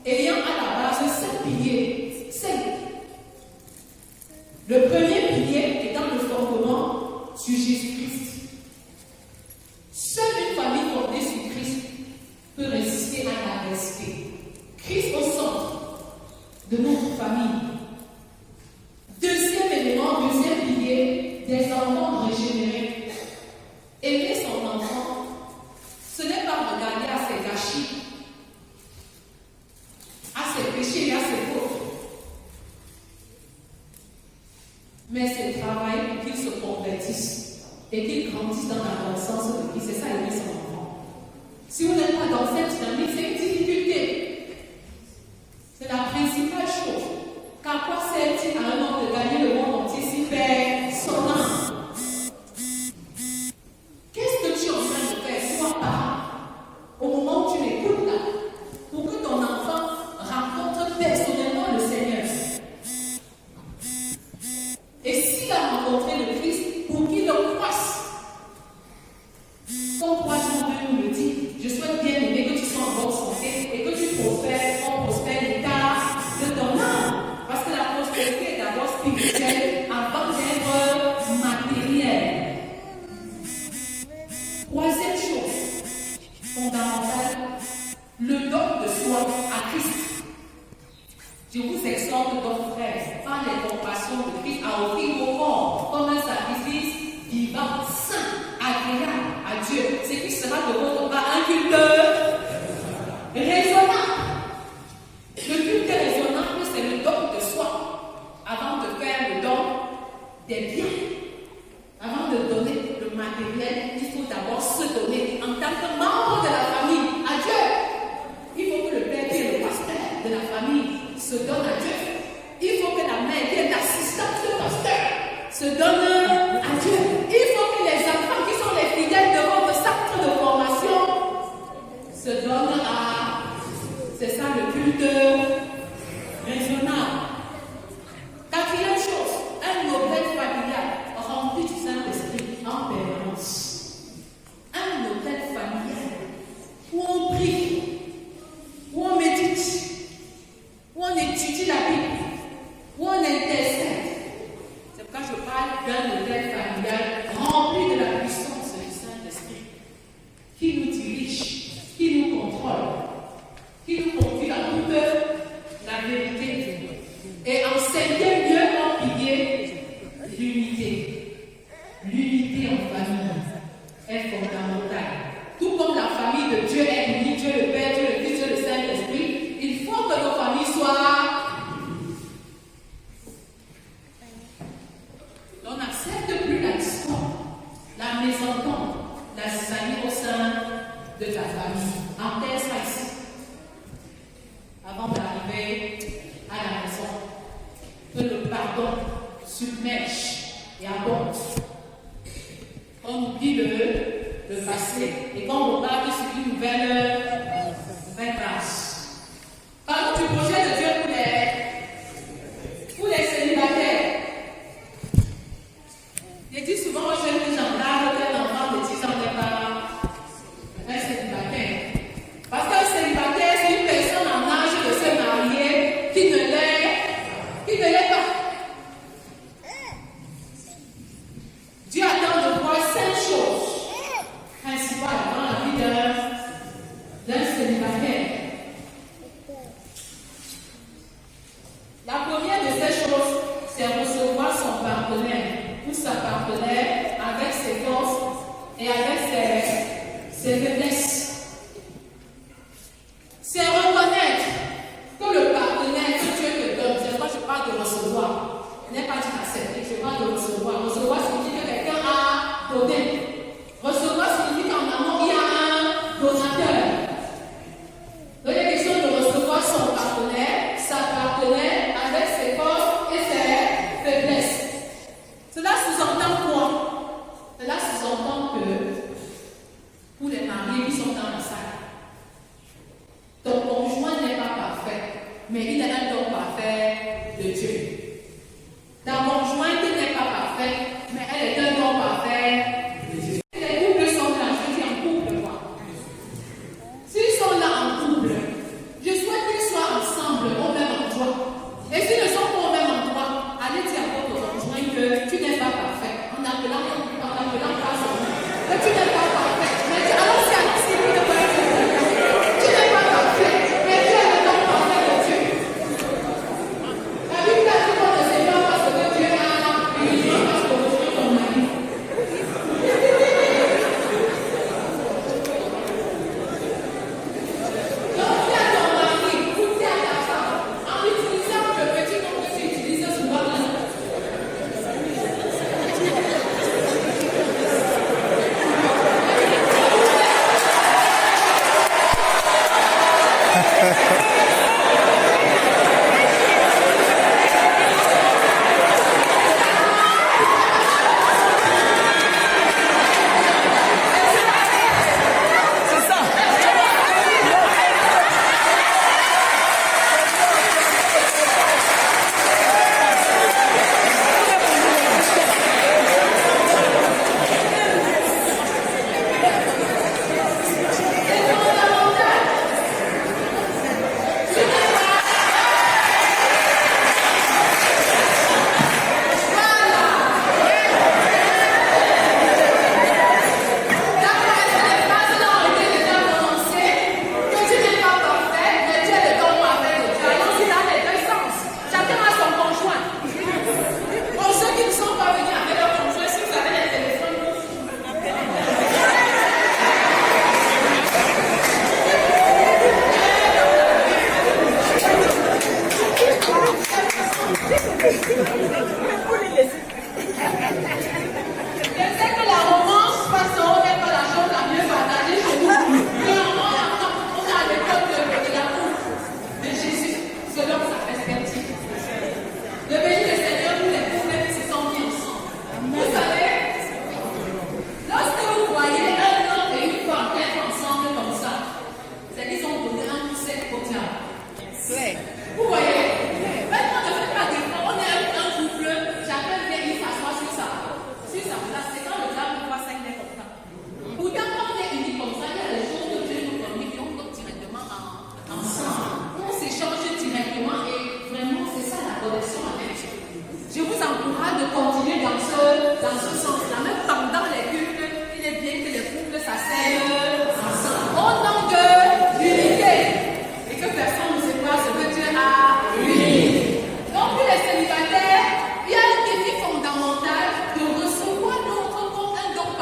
ayant à la base 5 piliers. 5. Le premier pilier étant le fondement sur Jésus-Christ. Seule une famille fondée sur Christ peut résister à l'adversité. Christ au centre de notre famille. Deuxième élément, deuxième pilier, des enfants régénérés. Aimer son enfant, ce n'est pas regarder à ses gâchis, à ses péchés et à ses fautes, mais c'est travailler pour qu'ils se convertissent et qu'ils grandissent dans la connaissance de Christ. C'est ça, aimer son enfant. Si vous n'êtes pas dans cette dynamique, c'est une difficulté. C'est la principale chose. Car quoi sert-il à un homme de gagner le monde entier s'il perd son âme? Qu'est-ce que tu es en train de faire, toi, parent, au moment où tu l'écoutes là, pour que ton enfant rencontre personnellement le Seigneur? Et s'il a rencontré le Christ, pour qu'il le croisse. Comme 3 Jean 2 nous le dit, je souhaite bien aimer que tu sois en bonne santé et que tu prospères en prospérita de ton âme. Parce que la prospérité est d'abord spirituelle avant d'être matérielle. Troisième chose fondamentale, le don de soi à Christ. Je vous exhorte donc, frères, par les compassions de Christ, à offrir vos corps comme un sacrifice vivant, saint, agréable à Dieu. Ce qui sera de votre part un culte raisonnable. Le culte raisonnable, c'est le don de soi. Avant de faire le don des biens, avant de donner le matériel, il faut d'abord se donner en tant que membre de la famille à Dieu. Il faut que le père qui est le pasteur de la famille se donne à Dieu. Il faut que la mère qui est l'assistante du pasteur se donne à Dieu. Il faut que les enfants qui sont les fidèles de votre centre de formation se donnent à... C'est ça le culte raisonnable. Quatrième chose, un hôtel familial rempli du Saint-Esprit en permanence. Un hôtel familial où on prie, où on médite, où on étudie la Bible, où on intercède. C'est pourquoi je parle d'un hôtel familial rempli de la puissance du Saint-Esprit qui nous dirige, qui nous contrôle, qui nous conduit dans toute la vérité. Et en cinquième lieu, en pilier, l'unité. L'unité en famille est fondamentale. Tout comme la famille de Dieu est unie, Dieu le Père, Dieu le Fils, Dieu le Saint-Esprit, il faut que nos familles soient. On n'accepte plus la discorde, la mésentente, la zizanie au sein de la famille. En terre, ça ici. Avant d'arriver à la maison, que le pardon submerge et abonde. On oublie le passé et qu'on regarde sur une nouvelle grâce. Parlons du projet de Dieu pour les célibataires. Je dis souvent aux jeunes que j'entends qu'un enfant de 10 ans n'est pas un célibataire. Parce qu'un célibataire, c'est une personne en âge de se marier qui ne l'est pas. Dieu attend de voir 5 choses principales dans la vie d'un célibataire. La première de ces choses, c'est recevoir son partenaire ou sa partenaire avec ses forces et avec ses faiblesses. C'est reconnaître que le partenaire que Dieu te donne, c'est pourquoi je parle de recevoir. Je n'ai pas dit accepter, je parle de recevoir. Recevoir signifie que quelqu'un a donné. Recevoir signifie qu'en amont, il y a un donateur. Donc il est question de recevoir son partenaire, sa partenaire avec ses forces et ses faiblesses. Cela sous-entend quoi? Cela sous-entend que pour les mariés qui sont dans la salle, ton conjoint n'est pas parfait, mais il est un don parfait de Dieu. Ta conjointe n'est pas parfaite, mais elle est un don parfait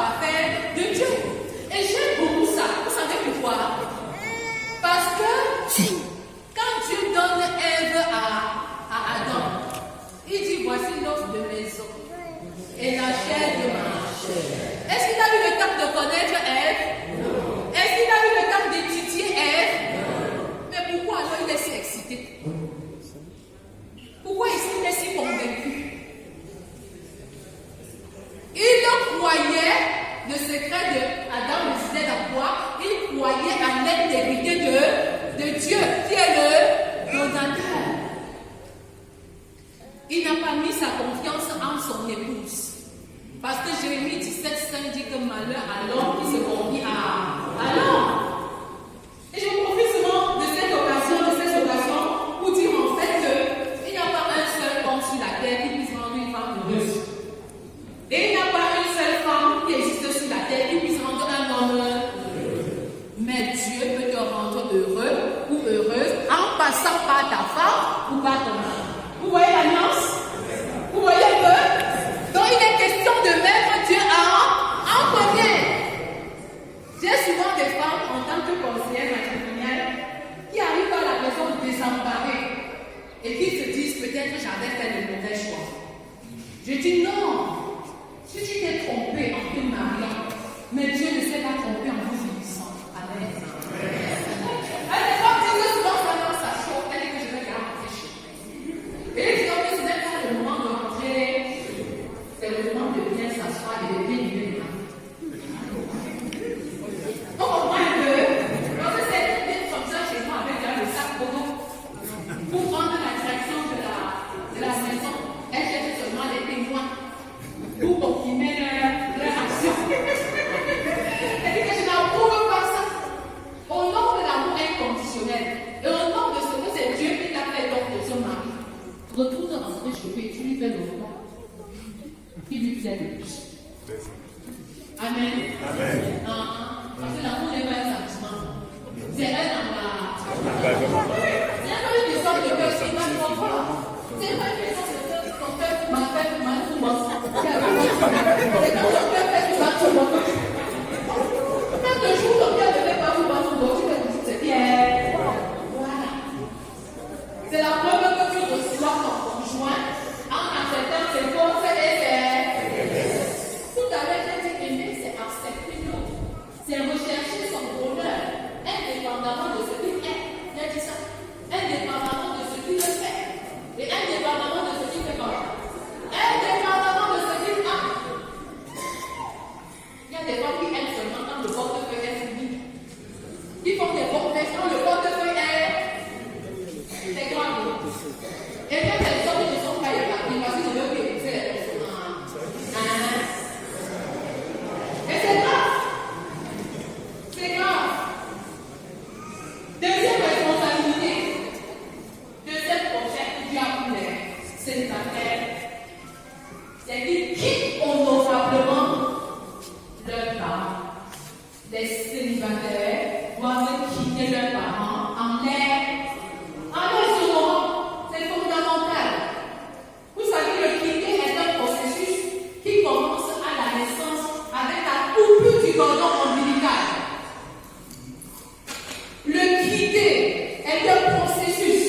parfait de Dieu. Et j'aime beaucoup ça. Vous savez pourquoi? Parce que quand Dieu donne Ève à Adam, il dit voici l'os de mes os et la chair de ma chair. Est-ce qu'il a eu le temps de connaître Ève? Non. Est-ce qu'il a eu le temps d'étudier Ève? Non. Mais pourquoi alors il est si excité? Pourquoi il est si convaincu? Il croyait, le secret d'Adam le disait dans quoi? Il croyait à l'intégrité de Dieu, qui est le donateur. Il n'a pas mis sa confiance en son épouse. Parce que Jérémie 17,5 dit que malheur à l'homme qui se confie à l'homme. Et je profite souvent de cette occasion pour dire en fait qu'il n'y a pas un seul homme sur la terre qui puisse rendre une femme heureuse. Et il n'y a pas une seule femme qui existe sur la terre qui puisse rendre un homme heureux. Mais Dieu peut te rendre heureux ou heureuse en passant par ta femme ou par ton mari. Vous voyez la nuance? Vous voyez un peu? Donc il est question de mettre Dieu en premier. J'ai souvent des femmes en tant que conseillère matrimoniale qui arrivent à la maison désemparées et qui se disent peut-être j'avais fait le mauvais choix. Je dis non. Si tu t'es trompé en te mariant, mais Dieu ne s'est pas trompé en vous finissant. Amen. Les femmes disent souvent ça chaud, elle dit que je vais rentrer chaud. Et les filles ce n'est pas le moment de rentrer, c'est le moment de bien s'asseoir et de bien vivre. On comprend un peu. Quand c'est bien comme ça chez moi avec le sac bobo, pour prendre la direction de la maison, elle cherche seulement les témoins. Pour confirmer leur action. Elle dit que je n'approuve pas ça. Au nom de l'amour inconditionnel et au nom de ce que c'est Dieu qui l'a fait donc de son mari, retourne rentrer chez lui et tu lui fais le repas qui lui plaît le plus. Amen. Amen. Parce que l'amour n'est pas un sentiment. C'est un amour. C'est pas une question de cœur, c'est pas une comprendre. C'est pas une question de cœur, ton père m'a fait mal tout le monde. Même le jour où ton père ne fait pas tout le monde, tu peux dire c'est bien. Voilà. C'est la preuve que tu reçois ton conjoint en acceptant ses forces et ses. Tout à l'heure, j'ai dit aimer, c'est accepter l'autre. C'est rechercher son bonheur, indépendamment de ce qu'il est. J'ai dit ça. Indépendamment de ce qu'il fait. Et indépendamment de ce qu'il fait pas. Indépendamment de ce qu'il a. Il y a des gens qui aiment seulement quand le portefeuille est fini. Ils font des bons tests quand le portefeuille est grave. Et quand les autres ne sont pas épargnés, parce qu'ils ne veulent pas épouser les personnes. Et c'est grave. C'est grave. Deuxième responsabilité de cette projet qui a pour les célibataires, c'est qu'ils quittent honorablement leurs parents. Les célibataires doivent quitter leurs parents en l'air honorant. C'est fondamental. Vous savez, le quitter est un processus qui commence à la naissance avec la coupure du cordon ombilical. Le quitter est un processus.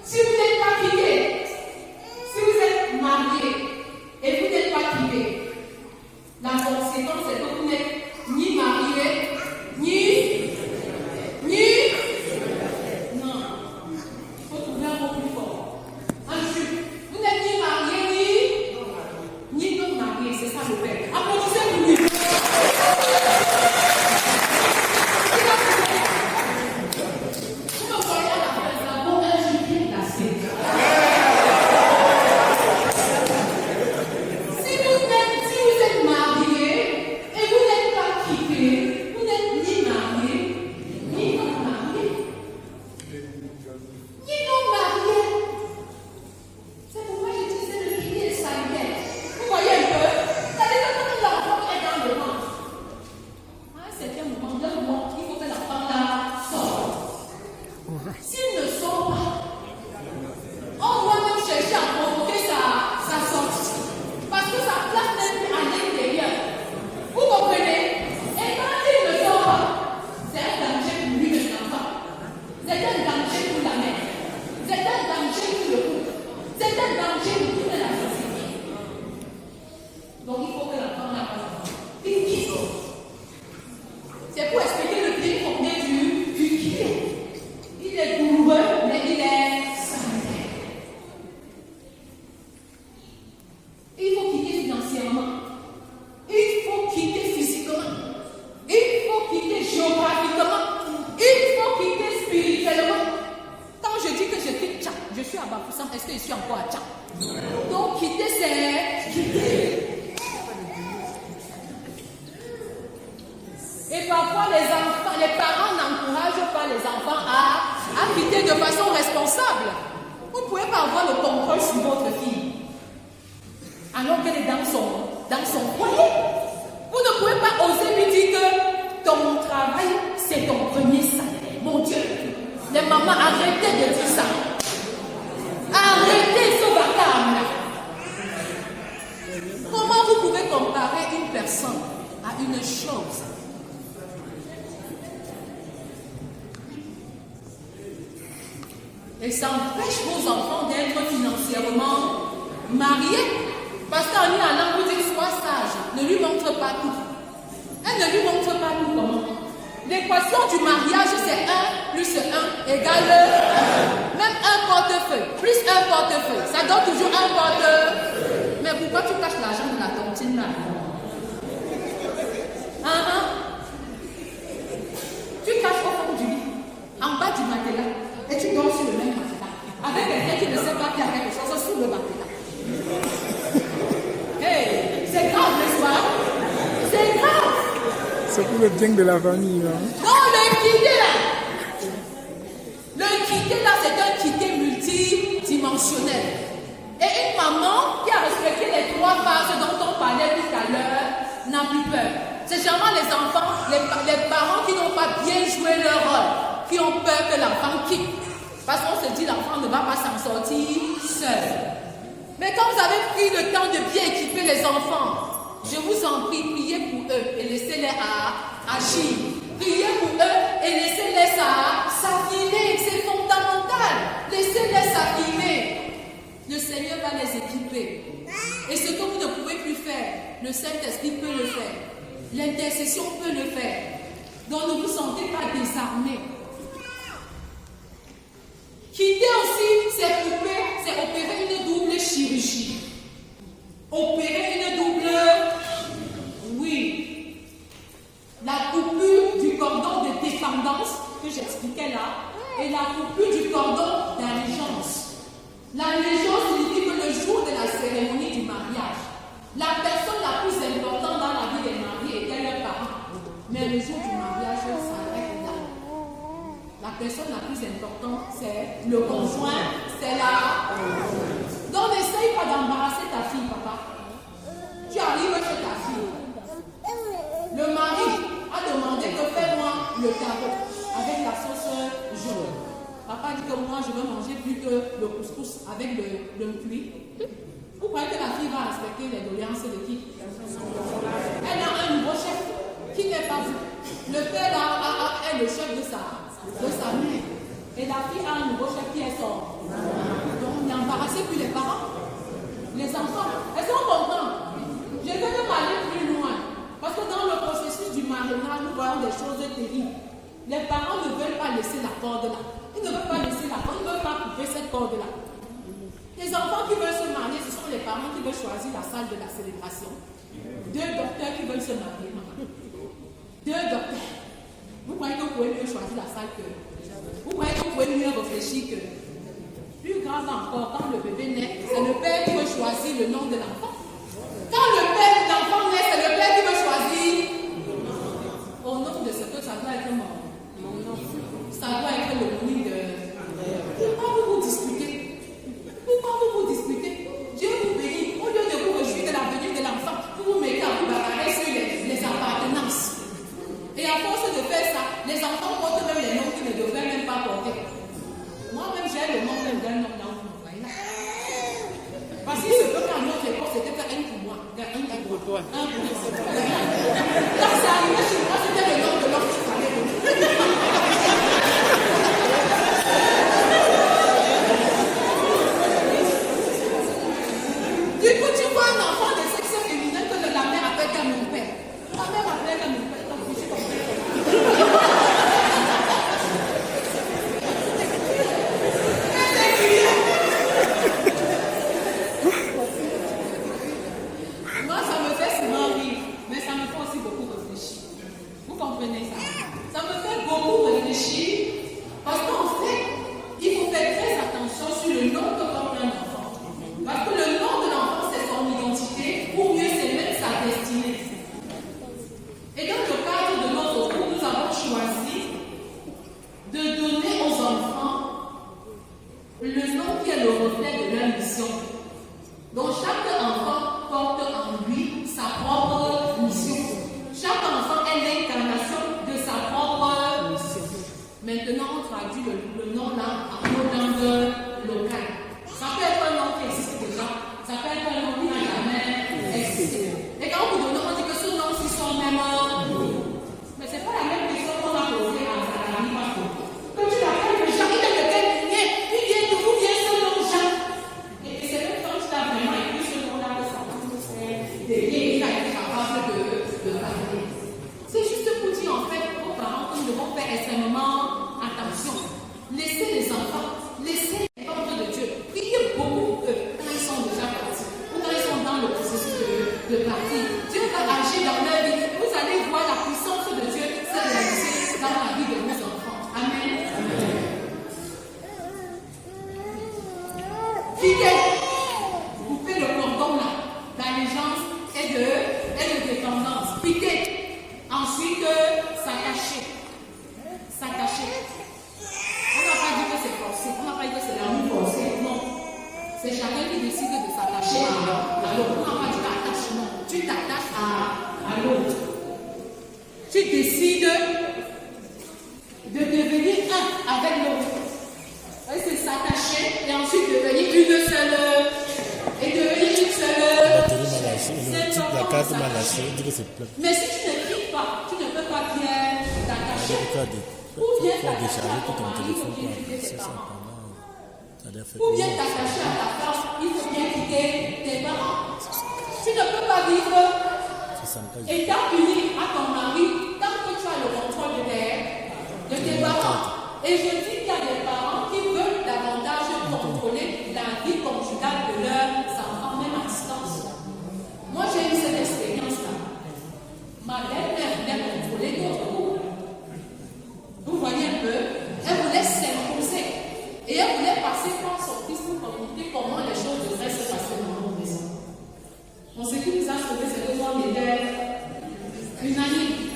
Si vous n'êtes pas quitté, si vous êtes marié et vous n'êtes pas quitté, la conséquence est que vous n'êtes ni marié, ni. Non. Il faut trouver un mot plus fort. Vous n'êtes ni marié, ni. quitter de façon responsable. Vous ne pouvez pas avoir le contrôle sur votre fille alors qu'elle est dans son foyer. Vous ne pouvez pas oser lui dire que ton travail, c'est ton premier salaire. Mon Dieu, les mamans, arrêtez de dire ça. Arrêtez ce vacarme-là. Comment vous pouvez comparer une personne à une chose? Et ça empêche vos enfants d'être financièrement mariés. Parce qu'en y allant, vous dites, sois sage, ne lui montre pas tout. Elle ne lui montre pas tout comment. L'équation du mariage, c'est 1 plus 1 égale 1. Même un portefeuille, plus un portefeuille, ça donne toujours un portefeuille. Mais pourquoi tu caches l'argent de la tontine là? Tu caches au fond du lit, en bas du matelas, et tu dors sur le même matelas. Avec quelqu'un qui ne sait pas qu'il y a quelque chose sous le matelas. Hey, c'est grave l'histoire. C'est grave.
C'est pour le bien de la famille. Hein?
Non, le quitter là, c'est un quitter multidimensionnel. Et une maman qui a respecté les 3 phases dont on parlait tout à l'heure n'a plus peur. C'est généralement les enfants, les parents qui n'ont pas bien joué leur rôle, qui ont peur que l'enfant quitte. Parce qu'on se dit l'enfant ne va pas s'en sortir seul. Mais quand vous avez pris le temps de bien équiper les enfants, je vous en prie, priez pour eux et laissez-les agir. Priez pour eux et laissez-les s'affiner. C'est fondamental. Laissez-les s'affiner. Le Seigneur va les équiper. Et ce que vous ne pouvez plus faire, le Saint-Esprit peut le faire. L'intercession peut le faire. Donc ne vous sentez pas désarmés. Quitter aussi, c'est opérer une double chirurgie. Opérer une double, oui. La coupure du cordon de dépendance que j'expliquais là, et la coupure du cordon d'allégeance. L'allégeance signifie que le jour de la cérémonie du mariage, la personne la plus importante dans la vie des mariés était leur parent. Mais le jour du mariage, ça s'arrête là. La personne la plus importante, c'est le conjoint, c'est la... Donc n'essaye pas d'embarrasser ta fille, papa. Tu arrives chez ta fille. Le mari a demandé que fais-moi le carreau avec la sauce jaune. Papa dit que moi je veux manger plus que le couscous avec le cuit. Vous croyez que la fille va respecter les doléances de qui? Elle a un nouveau chef qui n'est pas vu. Le père est le chef de sa mère. Et la fille a un nouveau chef qui est son. Donc n'embarrassez plus les parents. Les enfants, elles sont contents. Je vais même aller plus loin. Parce que dans le processus du mariage, nous voyons des choses terribles. Les parents ne veulent pas laisser la corde là. Ils ne veulent pas laisser la corde, ils ne veulent pas couper cette corde là. Les enfants qui veulent se marier, ce sont les parents qui veulent choisir la salle de la célébration. 2 docteurs qui veulent se marier, maman. 2 docteurs. Vous croyez que vous pouvez mieux choisir la salle que... Vous croyez que vous pouvez mieux réfléchir que... Plus grave encore, quand le bébé naît, c'est le père qui veut choisir le nom de l'enfant. Quand le père de l'enfant naît, c'est le père qui veut choisir au nom de ce que ça doit être mon nom. Ça doit être le nom de... Pourquoi vous disputez? Pourquoi vous disputez? Dieu vous bénit. Au lieu de vous réjouir de la venue de l'enfant, vous vous mettez à vous bagarrer sur les appartenances. Et à force de faire ça, les enfants portent même les noms qu'ils ne devraient même pas porter. Moi-même, j'ai le nom d'un nom dans mon foyer. Parce que ce que dans notre époque, c'était un pour moi. Un pour toi. Un pour toi. Quand c'est arrivé chez moi, c'était le nom de l'homme qu'il fallait donner. Du coup, tu vois un enfant de sexe féminin que la mère appelle comme mon père. Ma mère appelait comme mon père. Donc, je suis comme moi, ça me fait souvent rire, mais ça me fait aussi beaucoup réfléchir. Vous comprenez ça? Ça me fait beaucoup réfléchir parce qu'en fait, il faut faire très attention sur le nom que porte un enfant. Parce que le nom de l'enfant, c'est son identité, ou mieux, c'est même sa destinée. Et dans le cadre de notre groupe, Ensuite, s'attacher. S'attacher. On n'a pas dit que c'est forcé, on n'a pas dit que c'est l'amour forcé, non. C'est chacun qui décide de s'attacher à l'autre. On n'a pas dit attachement. Tu t'attaches à l'autre. Tu décides de devenir un avec l'autre. C'est s'attacher et ensuite devenir une seule. Et devenir une seule.
La carte m'a lâché, dit que c'est plein.
Mais si tu ne cliques pas, tu ne peux pas bien t'attacher. Ou bien t'attacher à ton mari, il faut bien quitter tes parents. Ou bien t'attacher à ta femme, il faut bien quitter tes parents. Tu ne peux pas vivre étant uni à ton mari tant que tu as le contrôle de tes parents. Et je dis qu'il y a des parents qui veulent davantage contrôler la vie conjugale de leurs enfants, même à distance. Moi, j'ai eu cette expérience-là. Ma belle-mère voulait contrôler notre couple. Vous voyez un peu, elle voulait s'imposer. Et elle voulait passer par son fils pour communiquer comment les choses devraient se passer dans notre maison. Bon, ce qui nous a sauvé, c'est que moi, on était unanimes.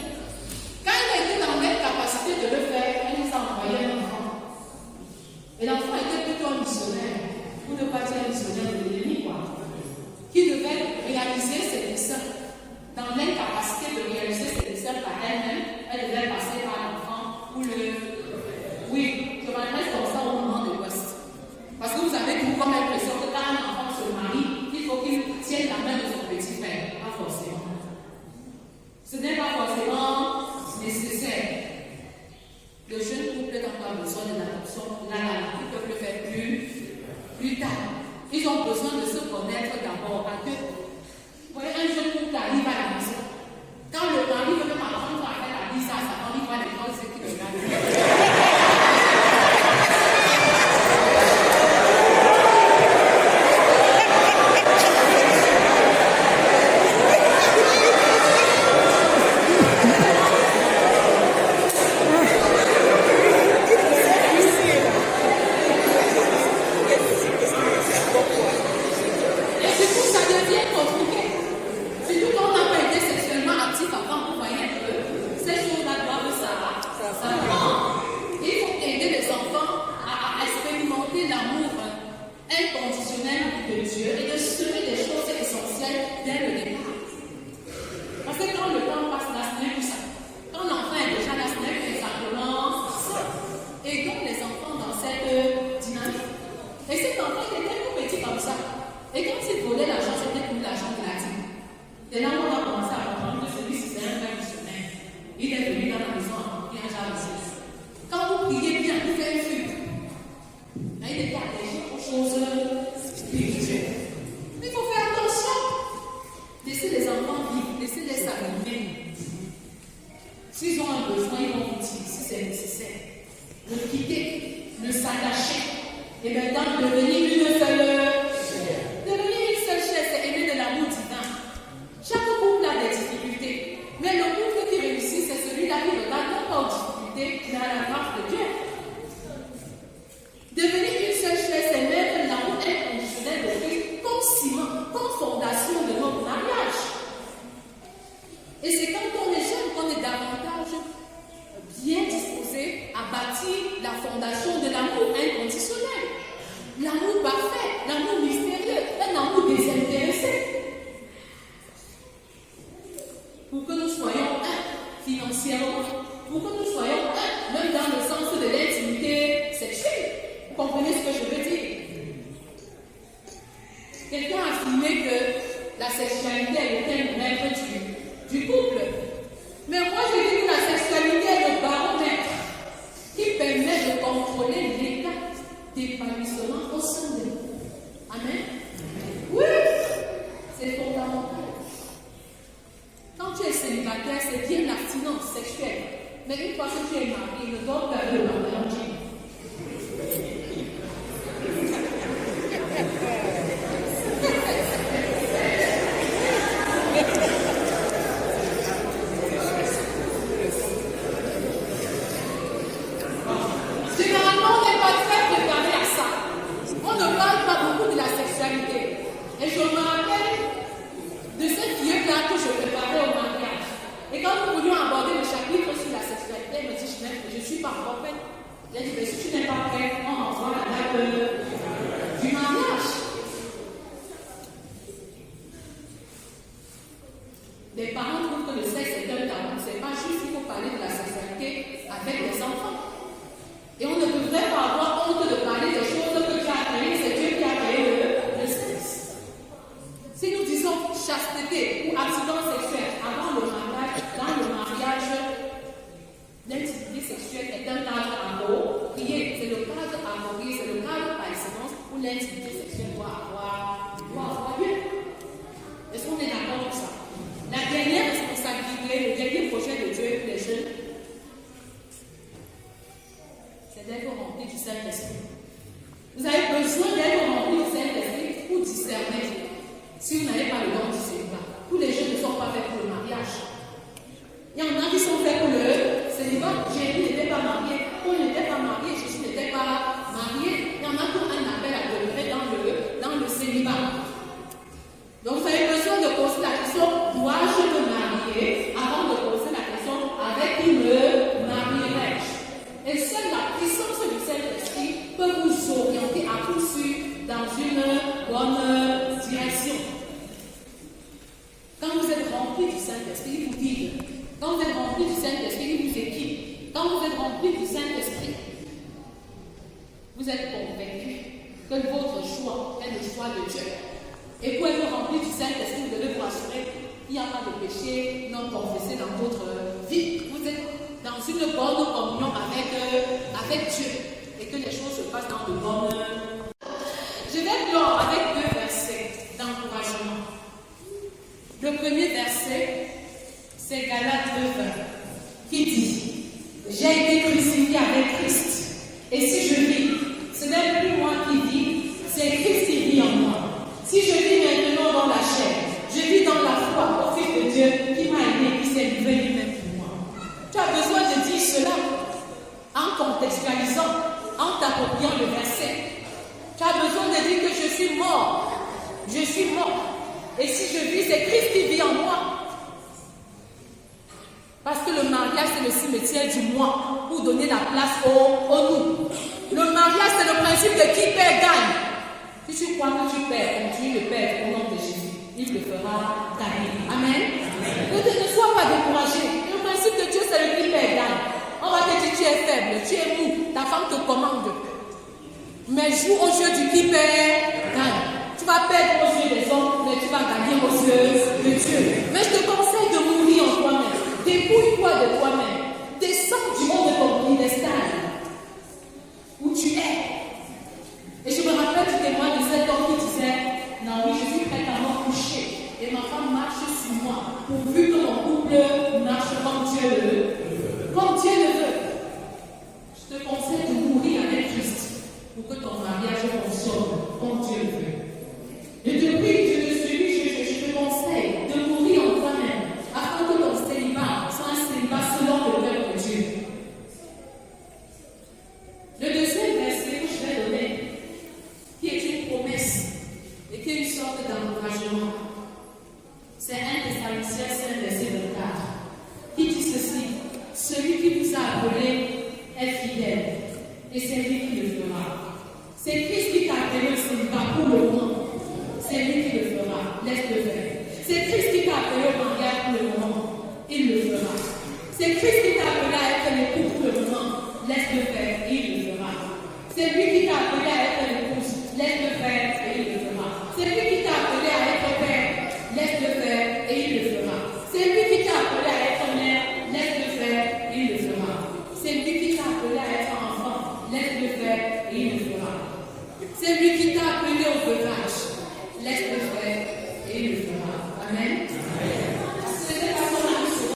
Quand elle était dans l'incapacité de le faire, elle nous a envoyé un enfant. Et l'enfant était plutôt un missionnaire, pour ne pas dire un missionnaire de l'ennemi, quoi, qui devait réaliser ses desseins. Dans l'incapacité de réaliser ses desseins par elle-même, elle devait passer par l'enfant ou le. Oui, je m'adresse comme ça au moment de poste. Parce que vous avez toujours comme impression que quand un enfant se marie, il faut qu'il tienne la main de son petit frère. Pas forcément. Ce n'est pas forcément nécessaire. Le jeune couple n'a pas besoin de l'adoption. Ils peuvent le faire plus tard. Ils ont besoin de se connaître d'abord à deux. Vous voyez, un jeune couple arrive à la maison. Quand le mari veut même apprendre à faire la bise à sa femme, il voit les choses qui le regardent. Et quand nous voulions aborder Les parents trouvent que le sexe est un tabou. Ce n'est pas juste qu'il faut parler de la sexualité avec les enfants. Et on ne devrait pas avoir honte de parler des choses que Dieu a créées. C'est Dieu qui a créé le sexe. Si nous disons chasteté ou abstinence sexuelle avant le mariage, dans le mariage, l'intimité sexuelle est un cadre approprié. C'est le cadre approprié, c'est le cadre par excellence où l'intimité sexuelle doit avoir lieu. Est-ce qu'on est d'accord pour ça? La dernière responsabilité, le dernier projet de Dieu pour les jeunes, c'est d'être rempli du Saint-Esprit. Vous avez besoin d'être rempli du Saint-Esprit pour discerner. Si vous n'avez pas le don du célibat, tous les jeunes ne sont pas faits pour le mariage. Il y en a qui sont faits pour le célibat. Jésus n'était pas marié, Paul n'était pas marié, Jésus n'était pas marié. Il y en a qui ont un appel à demeurer dans le célibat. Donc vous avez besoin de poser la question, dois-je me marier, avant de poser la question, avec qui me marierai-je? Et seule la puissance du Saint-Esprit peut vous orienter à coup sûr dans une bonne direction. Quand vous êtes rempli du Saint-Esprit, il vous guide. Quand vous êtes rempli du Saint-Esprit, il vous équipe. Quand vous êtes rempli du Saint-Esprit, vous êtes convaincu que votre choix est le choix de Dieu. Et pour être rempli du Saint-Esprit, vous devez vous assurer qu'il n'y a pas de péché non confessé dans votre vie. Vous êtes dans une bonne communion avec Dieu et que les choses se passent dans de bonnes. Je vais clore avec 2 versets d'encouragement. Le premier verset, c'est Galates 2:20 qui dit: j'ai été crucifié avec Christ, et si je vis, ce n'est plus moi qui vis, c'est Christ qui vit en moi. Si je vis maintenant dans la chair, je vis dans la foi au Fils de Dieu qui m'a aimé et qui s'est livré lui-même pour moi. Tu as besoin de dire cela en contextualisant, en t'appropriant le verset. Tu as besoin de dire que je suis mort. Je suis mort. Et si je vis, c'est Christ qui vit en moi. Parce que le mariage, c'est le cimetière du moi pour donner la place au nous. Le mariage, c'est le principe de qui perd gagne. Si tu crois que tu perds, tu le perds au nom de Jésus. Il le fera gagner. Amen. Ne sois pas découragé. Le principe de Dieu, c'est le qui perd gagne. On va te dire tu es faible, tu es mou, ta femme te commande. Mais joue au jeu du qui perd gagne. Tu vas perdre aux yeux des hommes, mais tu vas gagner aux yeux de Dieu. Mais je te conseille de mourir en toi-même. Dépouille-toi de toi-même. Descends du haut de ton piédestal où tu es. Et je me rappelle du témoin de cet homme qui disait: non, oui, je suis prête à m'en coucher. Et ma femme marche sur moi, pourvu que mon couple marche comme Dieu le veut. Comme Dieu le veut. Je te conseille de mourir avec Christ pour que ton mariage fonctionne comme Dieu le veut. Et depuis que je te conseille de mourir en toi-même, afin que ton célibat soit un célibat selon le cœur de Dieu. Le deuxième verset que je vais donner, qui est une promesse et qui est une sorte d'encouragement, c'est 1 Thessaloniciens 5, verset 24, qui dit ceci: celui qui vous a appelé est fidèle, et c'est lui qui le fera. C'est Christ qui t'a appelé au célibat pour le moment. C'est lui qui le fera. Laisse-le faire. C'est Christ qui t'a appelé au mariage pour le moment. Il le fera. C'est Christ qui t'a appelé à être l'époux pour le moment. Laisse-le faire et il le fera. C'est lui qui t'a appelé à être l'épouse. Laisse-le faire et il le fera. C'est lui qui t'a appelé à être père. Laisse-le faire et il le fera. C'est lui qui t'a appelé à être mère. Laisse-le faire et il le fera. C'est lui qui t'a appelé à être enfant. Laisse-le faire et il le fera. C'est lui qui t'a appelé au veuvage. Laisse-le